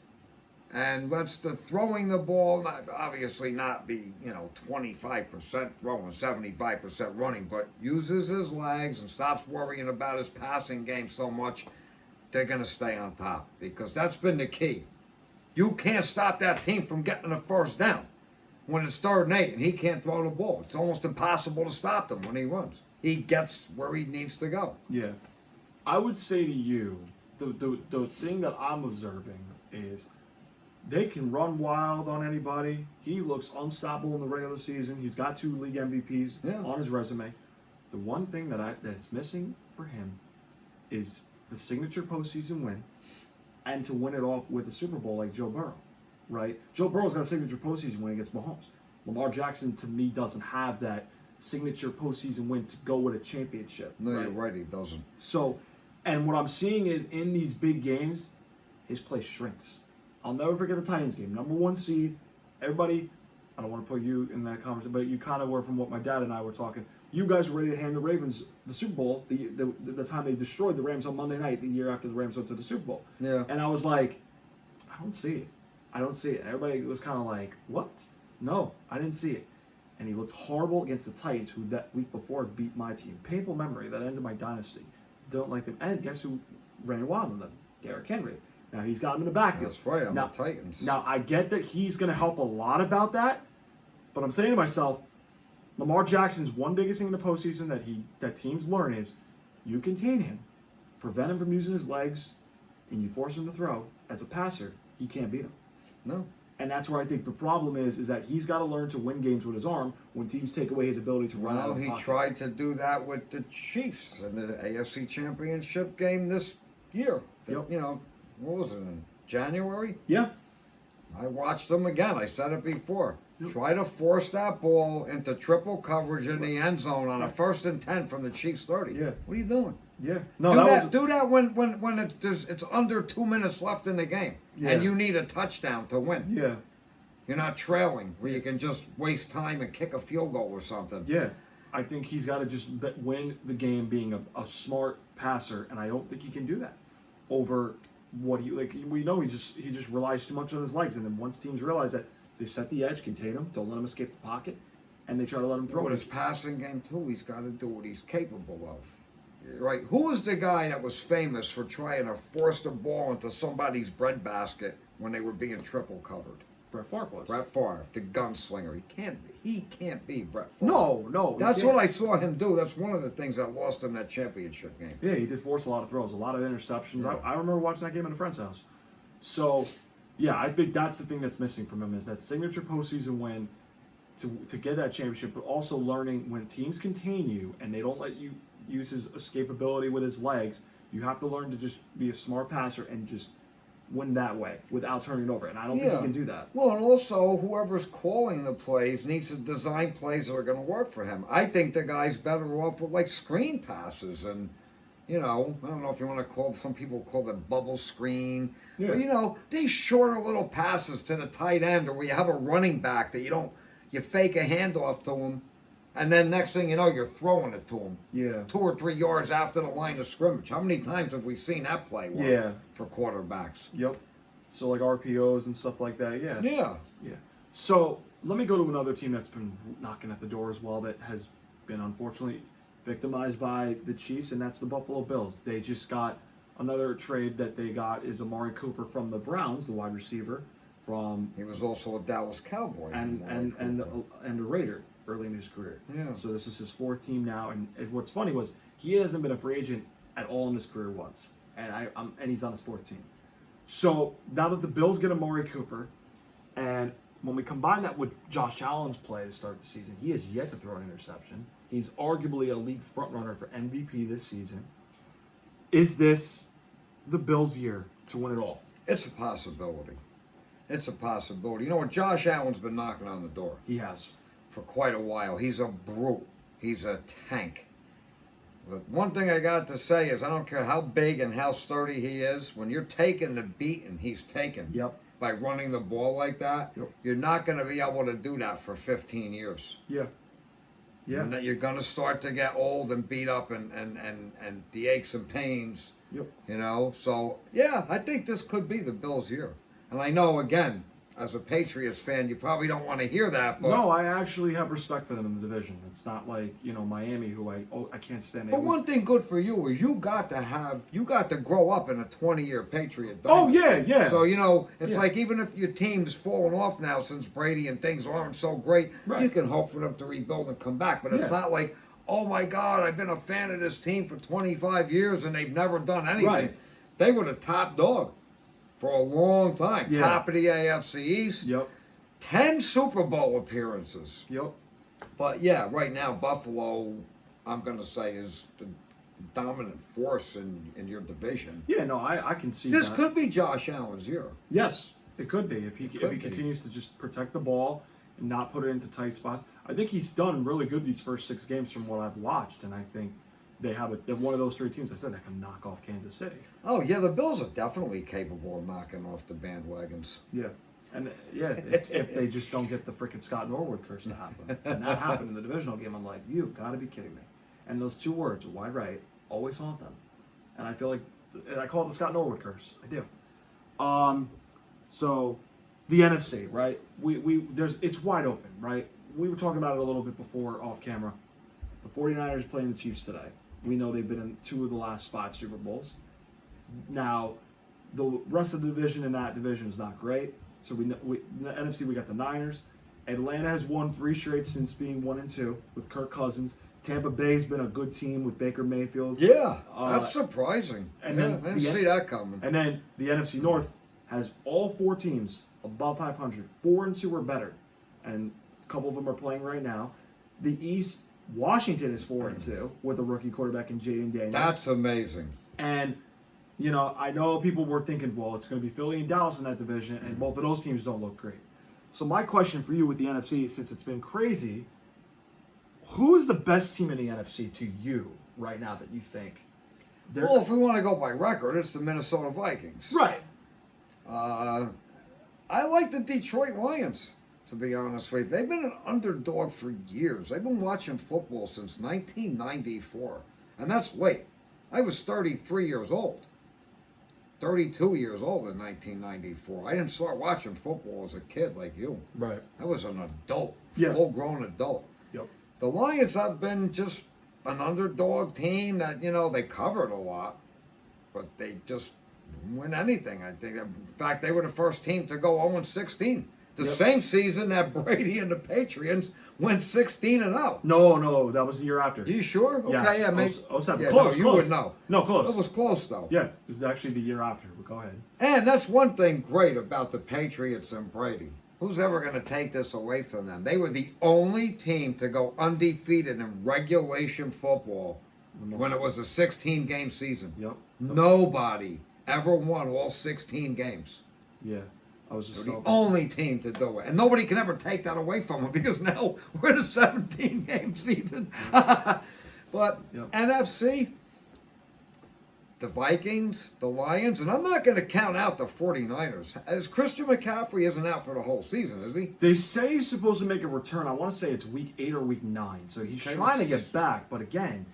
and lets the throwing the ball obviously not be, 25% throwing, 75% running, but uses his legs and stops worrying about his passing game so much, they're going to stay on top, because that's been the key. You can't stop that team from getting a first down when it's 3rd and 8 and he can't throw the ball. It's almost impossible to stop them when he runs. He gets where he needs to go. Yeah. I would say to you, the thing that I'm observing is they can run wild on anybody. He looks unstoppable in the regular season. He's got 2 league MVPs on his resume. The one thing that's missing for him is the signature postseason win, and to win it off with a Super Bowl like Joe Burrow, right? Joe Burrow's got a signature postseason win against Mahomes. Lamar Jackson, to me, doesn't have that signature postseason win to go with a championship. No, right? you're right, he doesn't. So, and what I'm seeing is in these big games, his play shrinks. I'll never forget the Titans game. Number 1 seed. Everybody, I don't want to put you in that conversation, but you kind of were from what my dad and I were talking. You guys were ready to hand the Ravens the Super Bowl the time they destroyed the Rams on Monday night, the year after the Rams went to the Super Bowl. Yeah. And I was like, I don't see it. I don't see it. Everybody was kind of like, what? No, I didn't see it. And he looked horrible against the Titans, who that week before beat my team. Painful memory. That ended my dynasty. Don't like them. And guess who ran wild on them? Derrick Henry. Now he's got him in the backfield. That's right, on now, the Titans. Now I get that he's going to help a lot about that, but I'm saying to myself, Lamar Jackson's one biggest thing in the postseason that teams learn is you contain him, prevent him from using his legs, and you force him to throw. As a passer, he can't beat him. No. And that's where I think the problem is that he's got to learn to win games with his arm when teams take away his ability to run out of the He pocket. tried to do that with the Chiefs in the AFC Championship game this year. Yep. What was it, in January? Yeah. I watched them again. I said it before. Yep. Try to force that ball into triple coverage in the end zone on a 1st and 10 from the Chiefs 30. Yeah. What are you doing? Yeah. No, Do that when it's under 2 minutes left in the game, and you need a touchdown to win. Yeah. You're not trailing where you can just waste time and kick a field goal or something. Yeah. I think he's got to just win the game being a smart passer, and I don't think he can do that over what we know he just relies too much on his legs, and then once teams realize that, they set the edge, contain him, don't let him escape the pocket, and they try to let him throw With it. his passing game too, he's got to do what he's capable of. Right? Who was the guy that was famous for trying to force the ball into somebody's breadbasket when they were being triple covered? Brett Favre was. Brett Favre, the gunslinger. He can't be Brett Favre. No. That's what I saw him do. That's one of the things that lost him that championship game. Yeah, he did force a lot of throws, a lot of interceptions. Yeah. I remember watching that game at a friend's house. So, yeah, I think that's the thing that's missing from him is that signature postseason win to get that championship, but also learning when teams contain you and they don't let you use his escapability with his legs, you have to learn to just be a smart passer and just win that way without turning it over. And I don't think he can do that. Well, and also whoever's calling the plays needs to design plays that are going to work for him. I think the guy's better off with like screen passes and, you know, I don't know if you want to call, some people call it bubble screen. Yeah. But, you know, these shorter little passes to the tight end, or where you have a running back that you fake a handoff to him, and then next thing you know, you're throwing it to him. Yeah. 2 or 3 yards after the line of scrimmage. How many times have we seen that play work for quarterbacks? Yep. So like RPOs and stuff like that. Yeah. Yeah. Yeah. So let me go to another team that's been knocking at the door as well, that has been unfortunately victimized by the Chiefs, and that's the Buffalo Bills. They just got another trade that they got is Amari Cooper from the Browns, the wide receiver from. He was also a Dallas Cowboy. And a Raider early in his career. Yeah. So this is his 4th team now, and what's funny was he hasn't been a free agent at all in his career once, and he's on his 4th team. So now that the Bills get Amari Cooper, and when we combine that with Josh Allen's play to start the season, he has yet to throw an interception. He's arguably a league frontrunner for MVP this season. Is this the Bills' year to win it all? It's a possibility. It's a possibility. You know what? Josh Allen's been knocking on the door He has. for quite a while. He's a brute. He's a tank. But one thing I got to say is I don't care how big and how sturdy he is, when you're taking the beating he's taking by running the ball like that, you're not going to be able to do that for 15 years. Yeah. Yeah. And that you're going to start to get old and beat up and the aches and pains. Yep. You know? So, yeah, I think this could be the Bills' year. And I know, again, as a Patriots fan, you probably don't want to hear that. But No, I actually have respect for them in the division. It's not like, Miami, who I can't stand. But one thing good for you is you got to grow up in a 20-year Patriot Oh, dynasty. yeah. So, it's like even if your team's fallen off now since Brady and things aren't so great, Right. you can hope for them to rebuild and come back. But it's not like, oh my God, I've been a fan of this team for 25 years and they've never done anything. Right. They were the top dog for a long time. Yeah. Top of the AFC East. Yep. 10 Super Bowl appearances. Yep. But yeah, right now Buffalo, I'm going to say, is the dominant force in your division. Yeah, no, I can see This that. could be Josh Allen's year. Yes, it could be if he be. continues to just protect the ball and not put it into tight spots. I think he's done really good these first 6 games from what I've watched, and I think they're one of those 3 teams I said that can knock off Kansas City. Oh yeah, the Bills are definitely capable of knocking off the bandwagons. Yeah. And if they just don't get the freaking Scott Norwood curse to happen. And that happened in the divisional game. I'm like, you've got to be kidding me. And those 2 words, wide right, always haunt them. And I feel like I call it the Scott Norwood curse. I do. So the NFC, right? It's wide open, right? We were talking about it a little bit before off camera. The 49ers playing the Chiefs today. We know they've been in 2 of the last 5 Super Bowls. Now, the rest of the division in that division is not great. So in the NFC, we got the Niners. Atlanta has won 3 straight since being 1-2 with Kirk Cousins. Tampa Bay's been a good team with Baker Mayfield. Yeah, that's surprising. And I then didn't see that coming. And then the NFC North has all 4 teams above 500, 4-2 or better, and a couple of them are playing right now. The East, Washington is 4-2 with a rookie quarterback in Jaden Daniels. That's amazing. And I know people were thinking, well, it's going to be Philly and Dallas in that division, and both of those teams don't look great. So my question for you with the NFC, since it's been crazy, who's the best team in the NFC to you right now that you think? Well, if we want to go by record, it's the Minnesota Vikings. Right. I like the Detroit Lions, to be honest with you. They've been an underdog for years. I've been watching football since 1994, and that's late. I was 33 years old. 32 years old in 1994. I didn't start watching football as a kid like you. Right. I was an adult, Yeah. full-grown adult. Yep. The Lions have been just an underdog team that, they covered a lot, but they just didn't win anything. I think, in fact, they were the first team to go 0-16. The same season that Brady and the Patriots went 16-0. No, that was the year after. You sure? Yes. Okay, yeah, maybe. 07. Yeah, Close, you close. would know. No, close. It was close, though. Yeah, this is actually the year after, but go ahead. And that's one thing great about the Patriots and Brady. Who's ever going to take this away from them? They were the only team to go undefeated in regulation football when it was a 16-game season. Yep. Nobody ever won all 16 games. Yeah. I was just They're the only team to do it. And nobody can ever take that away from them because now we're in a 17-game season. But NFC, the Vikings, the Lions, and I'm not going to count out the 49ers. As Christian McCaffrey isn't out for the whole season, is he? They say he's supposed to make a return. I want to say it's week 8 or week 9. So he's trying to get back. But again,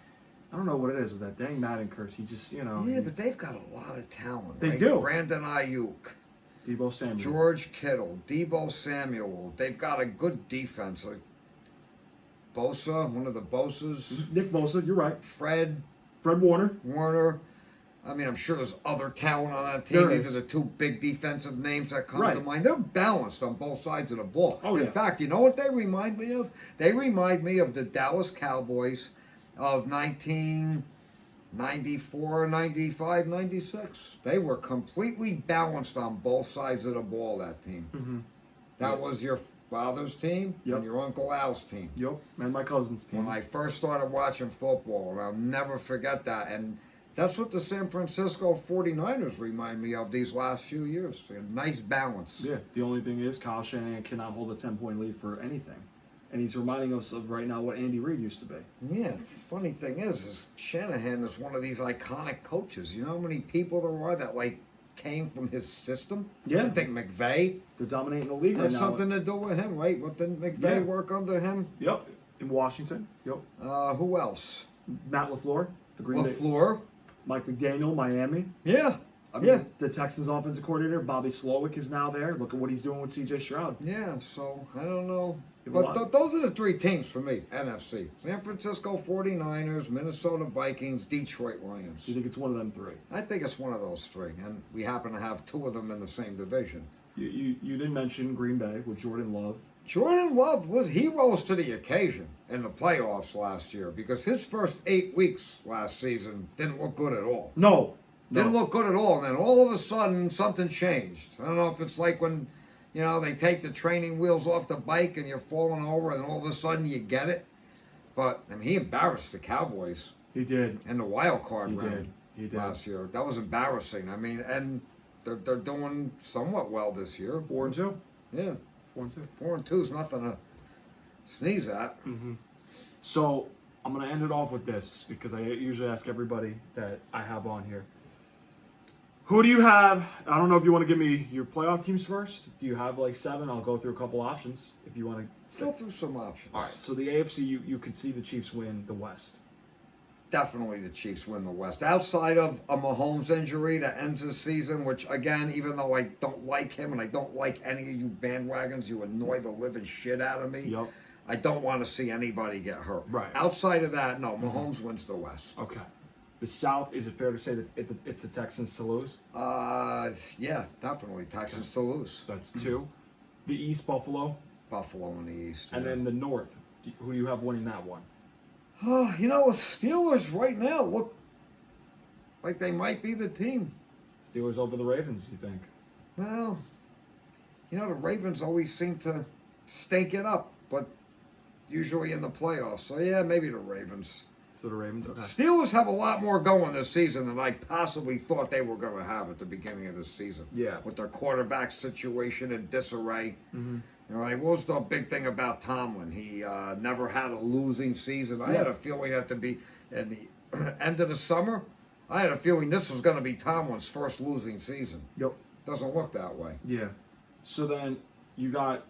I don't know what it is with that dang Madden curse. He just, Yeah, but they've got a lot of talent. They do. Brandon Ayuk. Debo Samuel. George Kittle. Debo Samuel. They've got a good defense. Like Bosa, one of the Bosas. Nick Bosa, you're right. Fred Warner. I mean, I'm sure there's other talent on that team. These are the two big defensive names that come to mind. They're balanced on both sides of the ball. In fact, you know what they remind me of? They remind me of the Dallas Cowboys of 1994, 95, 96. They were completely balanced on both sides of the ball, that team. Mm-hmm. That was your father's team and your Uncle Al's team. Yep, and my cousin's team. When I first started watching football, and I'll never forget that. And that's what the San Francisco 49ers remind me of these last few years. A nice balance. Yeah, the only thing is Kyle Shanahan cannot hold a 10-point lead for anything. And he's reminding us of right now what Andy Reid used to be. Yeah, the funny thing is Shanahan is one of these iconic coaches. You know how many people there are that, came from his system? Yeah. I think McVay. They're dominating the league right now. Has something to do with him, right? What, didn't McVay work under him? Yep, in Washington. Yep. Who else? Matt LaFleur, the Green Bay. LaFleur. Mike McDaniel, Miami. Yeah. I mean, the Texans offensive coordinator, Bobby Slowick, is now there. Look at what he's doing with C.J. Stroud. Yeah, so I don't know. But those are the three teams for me, NFC. San Francisco 49ers, Minnesota Vikings, Detroit Lions. You think it's one of them three? I think it's one of those three, and we happen to have two of them in the same division. You didn't mention Green Bay with Jordan Love. Jordan Love he rose to the occasion in the playoffs last year because his first 8 weeks last season didn't look good at all. No. Didn't look good at all, and then all of a sudden something changed. I don't know if it's like when, they take the training wheels off the bike and you're falling over and all of a sudden you get it. But, he embarrassed the Cowboys. He did. In the wild card round He did. last year. That was embarrassing. And they're doing somewhat well this year. 4-2? Yeah. 4-2. 4-2 is nothing to sneeze at. Mm-hmm. So, I'm going to end it off with this because I usually ask everybody that I have on here. Who do you have? I don't know if you want to give me your playoff teams first. Do you have 7? I'll go through a couple options if you want to. Go through some options. All right. So the AFC, you could see the Chiefs win the West. Definitely the Chiefs win the West. Outside of a Mahomes injury that ends the season, which again, even though I don't like him and I don't like any of you bandwagons, you annoy the living shit out of me. Yep. I don't want to see anybody get hurt. Right. Outside of that, no, Mahomes wins the West. Okay. The South, is it fair to say that it's the Texans to lose? Yeah, definitely. Texans to lose. So that's 2. The East, Buffalo. Buffalo in the East. And then the North, who do you have winning that one? The Steelers right now look like they might be the team. Steelers over the Ravens, you think? Well, the Ravens always seem to stink it up, but usually in the playoffs. So, yeah, maybe the Ravens. So the Ravens, okay. Steelers have a lot more going this season than I possibly thought they were going to have at the beginning of this season. Yeah. With their quarterback situation in disarray. Mm-hmm. What was the big thing about Tomlin? He never had a losing season. I had a feeling at the end of the summer, I had a feeling this was going to be Tomlin's first losing season. Yep. Doesn't look that way. Yeah. So then you got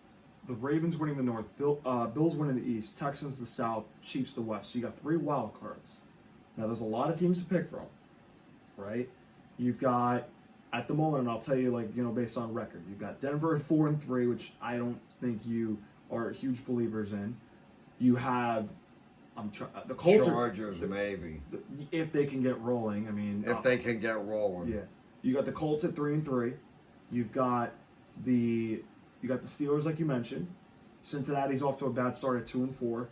the Ravens winning the North, Bills winning the East, Texans the South, Chiefs the West. So you got 3 wild cards. Now there's a lot of teams to pick from, right? You've got, at the moment, and I'll tell you, based on record, you've got Denver at 4-3, which I don't think you are huge believers in. You have, the Colts. Chargers, maybe. If they can get rolling, If they can get rolling. Yeah. You got the Colts at 3-3. You've got the Steelers, like you mentioned. Cincinnati's off to a bad start at 2-4.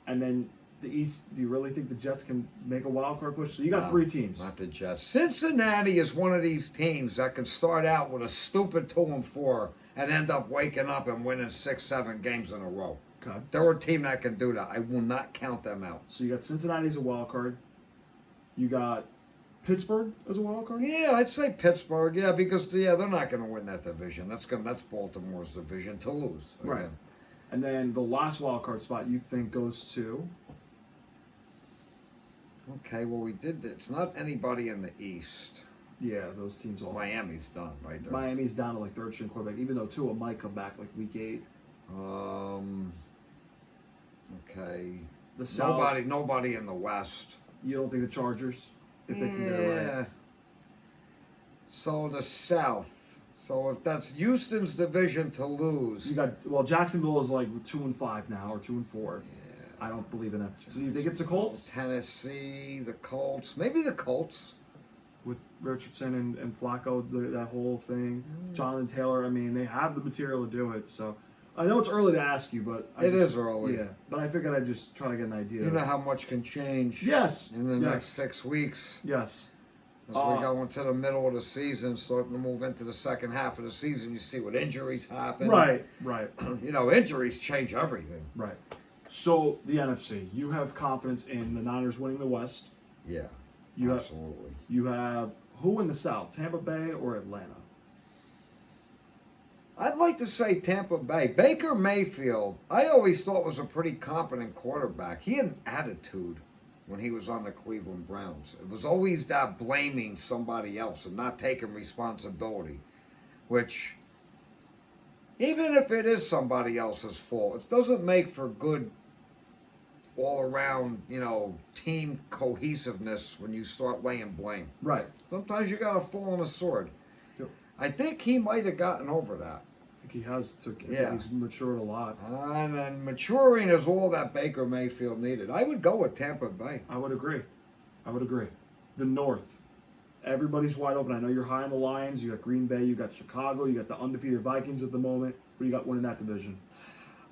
And then the East, do you really think the Jets can make a wild card push? So you got 3 teams. Not the Jets. Cincinnati is one of these teams that can start out with a stupid 2-4 and end up waking up and winning 6-7 games in a row. Okay. They're a team that can do that. I will not count them out. So you got Cincinnati as a wild card. You got Pittsburgh as a wild card. Yeah, I'd say Pittsburgh. Yeah, because they're not going to win that division. That's Baltimore's division to lose. Right. Again. And then the last wild card spot you think goes to? Okay, well, it's not anybody in the East. Yeah, those teams all. Miami's done, right there. Miami's down to like third string quarterback, even though Tua might come back like week 8. Okay. The South. Nobody in the West. You don't think the Chargers, if they can get it right? So the South. So if that's Houston's division to lose. You got Jacksonville is like 2-5 now or 2-4. I don't believe in that. So do you think it's the Colts? Tennessee, the Colts, maybe the Colts. With Richardson and Flacco, that whole thing. Jonathan Taylor, I mean, they have the material to do it. So I know it's early to ask you, but It is early. Yeah, but I figured I'd just try to get an idea. You know how much can change. Yes. In the next 6 weeks. Yes. As we go into the middle of the season, starting to move into the second half of the season, you see what injuries happen. Right. Injuries change everything. Right. So the NFC, you have confidence in the Niners winning the West. Yeah. Absolutely. You have who in the South, Tampa Bay or Atlanta? I'd like to say Tampa Bay. Baker Mayfield, I always thought was a pretty competent quarterback. He had an attitude when he was on the Cleveland Browns. It was always that blaming somebody else and not taking responsibility, which, even if it is somebody else's fault, it doesn't make for good all-around, team cohesiveness when you start laying blame. Right. Sometimes you got to fall on a sword. Yep. I think he might have gotten over that. I think he has. I think he's matured a lot. And then maturing is all that Baker Mayfield needed. I would go with Tampa Bay. I would agree. The North. Everybody's wide open. I know you're high on the Lions. You got Green Bay. You got Chicago. You got the undefeated Vikings at the moment. What do you got winning that division?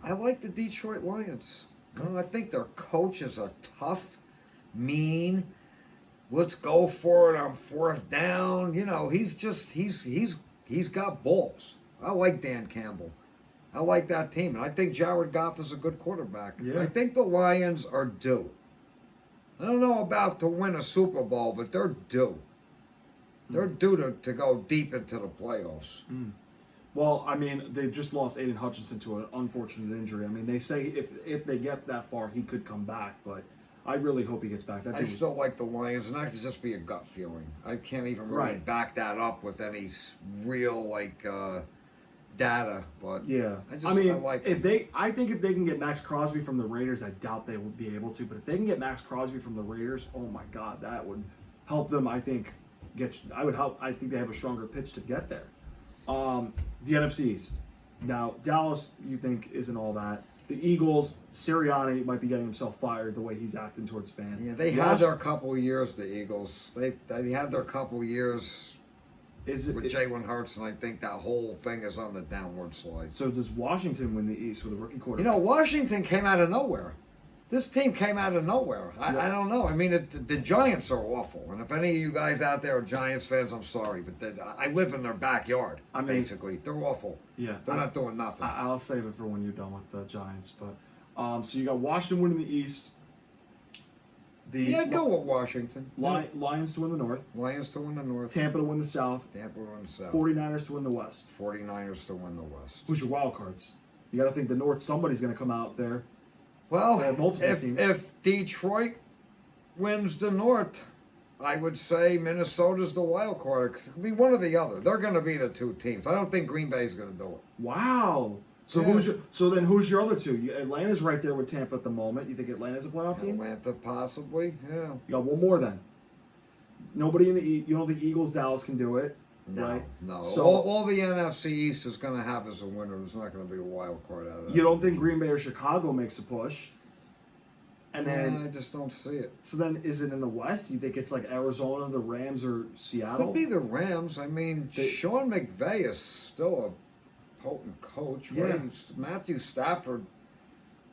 I like the Detroit Lions. I think their coaches are tough, mean. Let's go for it on fourth down. He's got balls. I like Dan Campbell. I like that team. And I think Jared Goff is a good quarterback. Yeah. I think the Lions are due. I don't know about to win a Super Bowl, but they're due. They're due to go deep into the playoffs. Well, I mean, they just lost Aiden Hutchinson to an unfortunate injury. I mean, they say if they get that far, he could come back, but I really hope he gets back. I still like the Lions, and that could just be a gut feeling. I can't even really back that up with any real data, but yeah, I like them. I think if they can get Max Crosby from the Raiders, I doubt they will be able to. But if they can get Max Crosby from the Raiders, oh my God, that would help them. I think I think they have a stronger pitch to get there. The NFC East. Now, Dallas, you think, isn't all that. The Eagles, Sirianni might be getting himself fired the way he's acting towards fans. Yeah, they had their couple of years, the Eagles. They had their couple of years with Jalen Hurts, and I think that whole thing is on the downward slide. So does Washington win the East with a rookie quarterback? Washington came out of nowhere. This team came out of nowhere. I don't know. I mean, the Giants are awful. And if any of you guys out there are Giants fans, I'm sorry. But I live in their backyard, basically. They're awful. Yeah. They're not doing nothing. I'll save it for when you're done with the Giants. But so you got Washington winning the East. I'd go with Washington. Lions to win the North. Lions to win the North. Tampa to win the South. Tampa to win the South. 49ers to win the West. 49ers to win the West. Who's your wild cards? You got to think the North, somebody's going to come out there. Well, if Detroit wins the North, I would say Minnesota's the wild card. It could be one or the other. They're going to be the two teams. I don't think Green Bay's going to do it. Wow. So who's your other two? Atlanta's right there with Tampa at the moment. You think Atlanta's a playoff team? Atlanta possibly, yeah. You got one more then. Nobody in the East. You don't think Eagles, Dallas can do it? No, right? no. So all the NFC East is going to have as a winner. There's not going to be a wild card out of that. You don't think Green Bay or Chicago makes a push? And then I just don't see it. So then, is it in the West? You think it's like Arizona, the Rams, or Seattle? Could be the Rams. I mean, Sean McVay is still a potent coach, right? Yeah. Matthew Stafford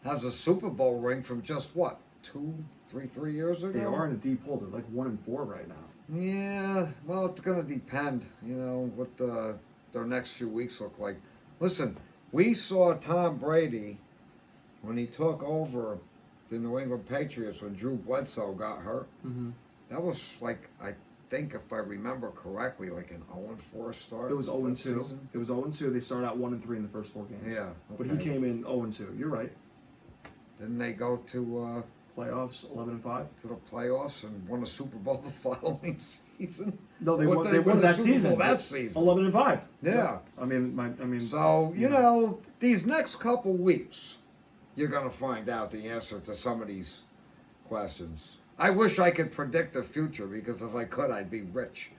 has a Super Bowl ring from just what, 3 years ago? They are in a deep hole. They're like 1-4 right now. Yeah, well, it's going to depend, what their next few weeks look like. Listen, we saw Tom Brady when he took over the New England Patriots when Drew Bledsoe got hurt. Mm-hmm. That was like, I think if I remember correctly, like an 0-4 start. It was 0-2. season. It was 0-2. They started out 1-3 in the first 4 games. Yeah. But he okay. came in 0-2. You're right. Didn't they go to Playoffs 11-5. the playoffs and won a Super Bowl the following season? No, they What, won. they They won won the that Super Bowl season. that season. 11-5. Yeah. I mean. So, you yeah. know, these next couple weeks, you're going to find out the answer to some of these questions. I wish I could predict the future because if I could, I'd be rich.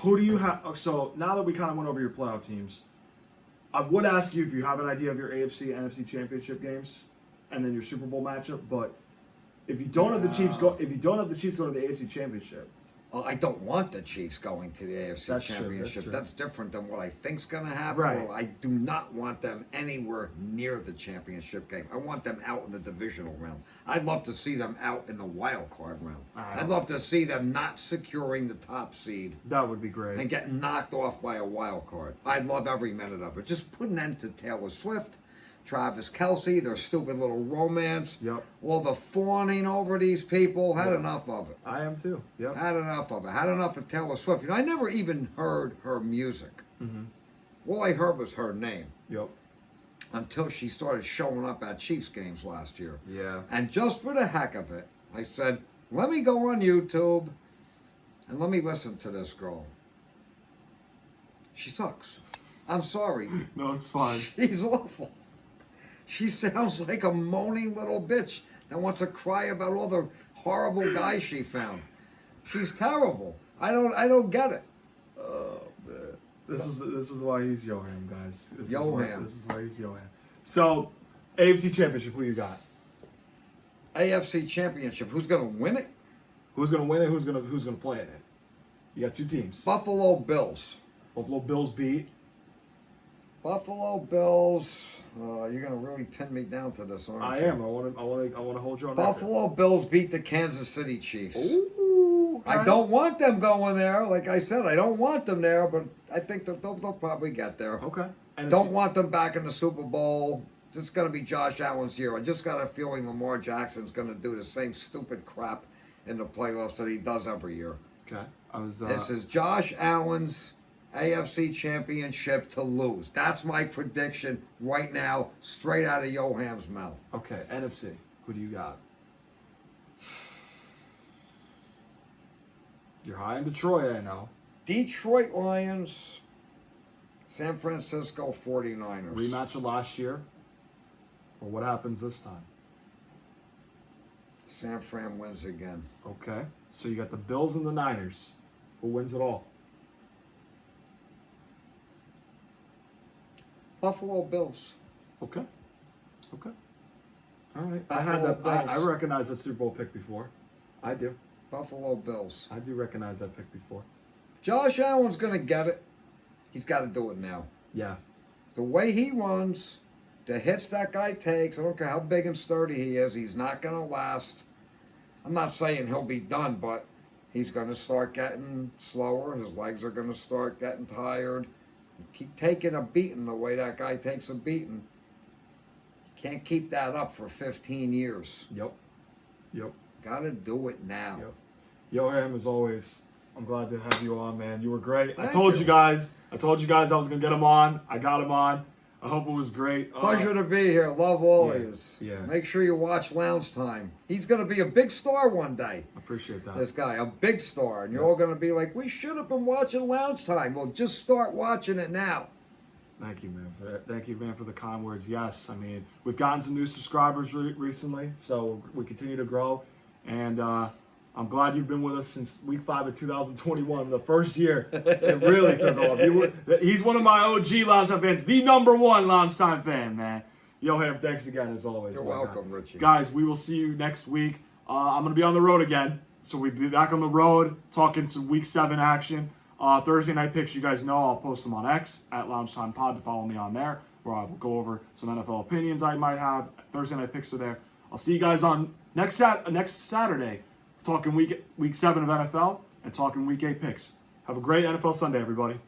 Who do you have? So now that we kind of went over your playoff teams, I would ask you if you have an idea of your AFC, NFC championship games, and then your Super Bowl matchup. But if you don't have the Chiefs go, if you don't have the Chiefs go to the AFC championship, Well, I don't want the Chiefs going to the AFC That's true, Championship. that's true. That's different than what I think's going to happen. Right. Well, I do not want them anywhere near the championship game. I want them out in the divisional round. I'd love to see them out in the wild card round. I'd love to see them not securing the top seed that would be great. and get knocked off by a wild card. I'd love every minute of it. Just put an end to Taylor Swift, Travis Kelce, their stupid little romance. Yep. All the fawning over these people. Had enough of it. I am too. Yep. Had enough of it. Had enough of Taylor Swift. You know, I never even heard her music. Mm-hmm. All I heard was her name Yep. until she started showing up at Chiefs games last year. Yeah. And just for the heck of it, I said, let me go on YouTube and let me listen to this girl. She sucks. I'm sorry. No, it's fine. She's awful. She sounds like a moaning little bitch that wants to cry about all the horrible guys she found. She's terrible. I don't get it. Oh man, this is why he's Yoham, guys. This Yoham. This is why he's Yoham. So, AFC Championship, who you got? AFC Championship. Who's gonna win it? Who's gonna win it? Who's gonna play in it? You got 2 teams. Buffalo Bills. Buffalo Bills beat. Buffalo Bills. You're gonna really pin me down to this, aren't I you? am. I want to hold you on Buffalo Bills beat the Kansas City Chiefs. Ooh, I don't want them going there. Like I said, I don't want them there, but I think that they'll probably get there. Okay. And Don't want them back in the Super Bowl. It's going to be Josh Allen's year. I just got a feeling Lamar Jackson's going to do the same stupid crap in the playoffs that he does every year. Okay. This is Josh Allen's AFC Championship to lose. That's my prediction right now, straight out of Yoham's mouth. Okay. NFC. Who do you got? You're high in Detroit, I know. Detroit Lions, San Francisco 49ers. Rematch of last year. Or what happens this time? San Fran wins again. Okay. So you got the Bills and the Niners. Who wins it all? Buffalo Bills. Okay. Okay. All right. I Buffalo had that. I Bills. recognize that Super Bowl pick before. I do. Buffalo Bills. I do recognize that pick before. Josh Allen's going to get it. He's got to do it now. Yeah. The way he runs, the hits that guy takes, I don't care how big and sturdy he is, he's not going to last. I'm not saying he'll be done, but he's going to start getting slower. His legs are going to start getting tired. Keep taking a beating the way that guy takes a beating. You can't keep that up for 15 years. Yep. Yep. Got to do it now. Yep. Yoham, as always, I'm glad to have you on, man. You were great. I Thank told you. you guys I was going to get him on. I got him on. I hope it was great. Pleasure to be here. Love always. Yeah. Make sure you watch Loungetime. He's going to be a big star one day. Appreciate that. This guy, a big star. And you're all going to be like, we should have been watching Loungetime. Well, just start watching it now. Thank you, man. Thank you, man, for the kind words. Yes, I mean, we've gotten some new subscribers recently, so we continue to grow. And I'm glad you've been with us since week 5 of 2021, the first year it really took off. He's one of my OG Loungetime fans, the #1 Loungetime fan, man. Yoham, thanks again, as always. You're welcome, Richie. Guys, we will see you next week. I'm going to be on the road again, so we'll be back on the road talking some week 7 action. Thursday night picks, you guys know, I'll post them on X at Loungetime Pod to follow me on there, where I will go over some NFL opinions I might have. Thursday night picks are there. I'll see you guys on next Saturday, talking week 7 of NFL and talking week 8 picks. Have a great NFL Sunday, everybody.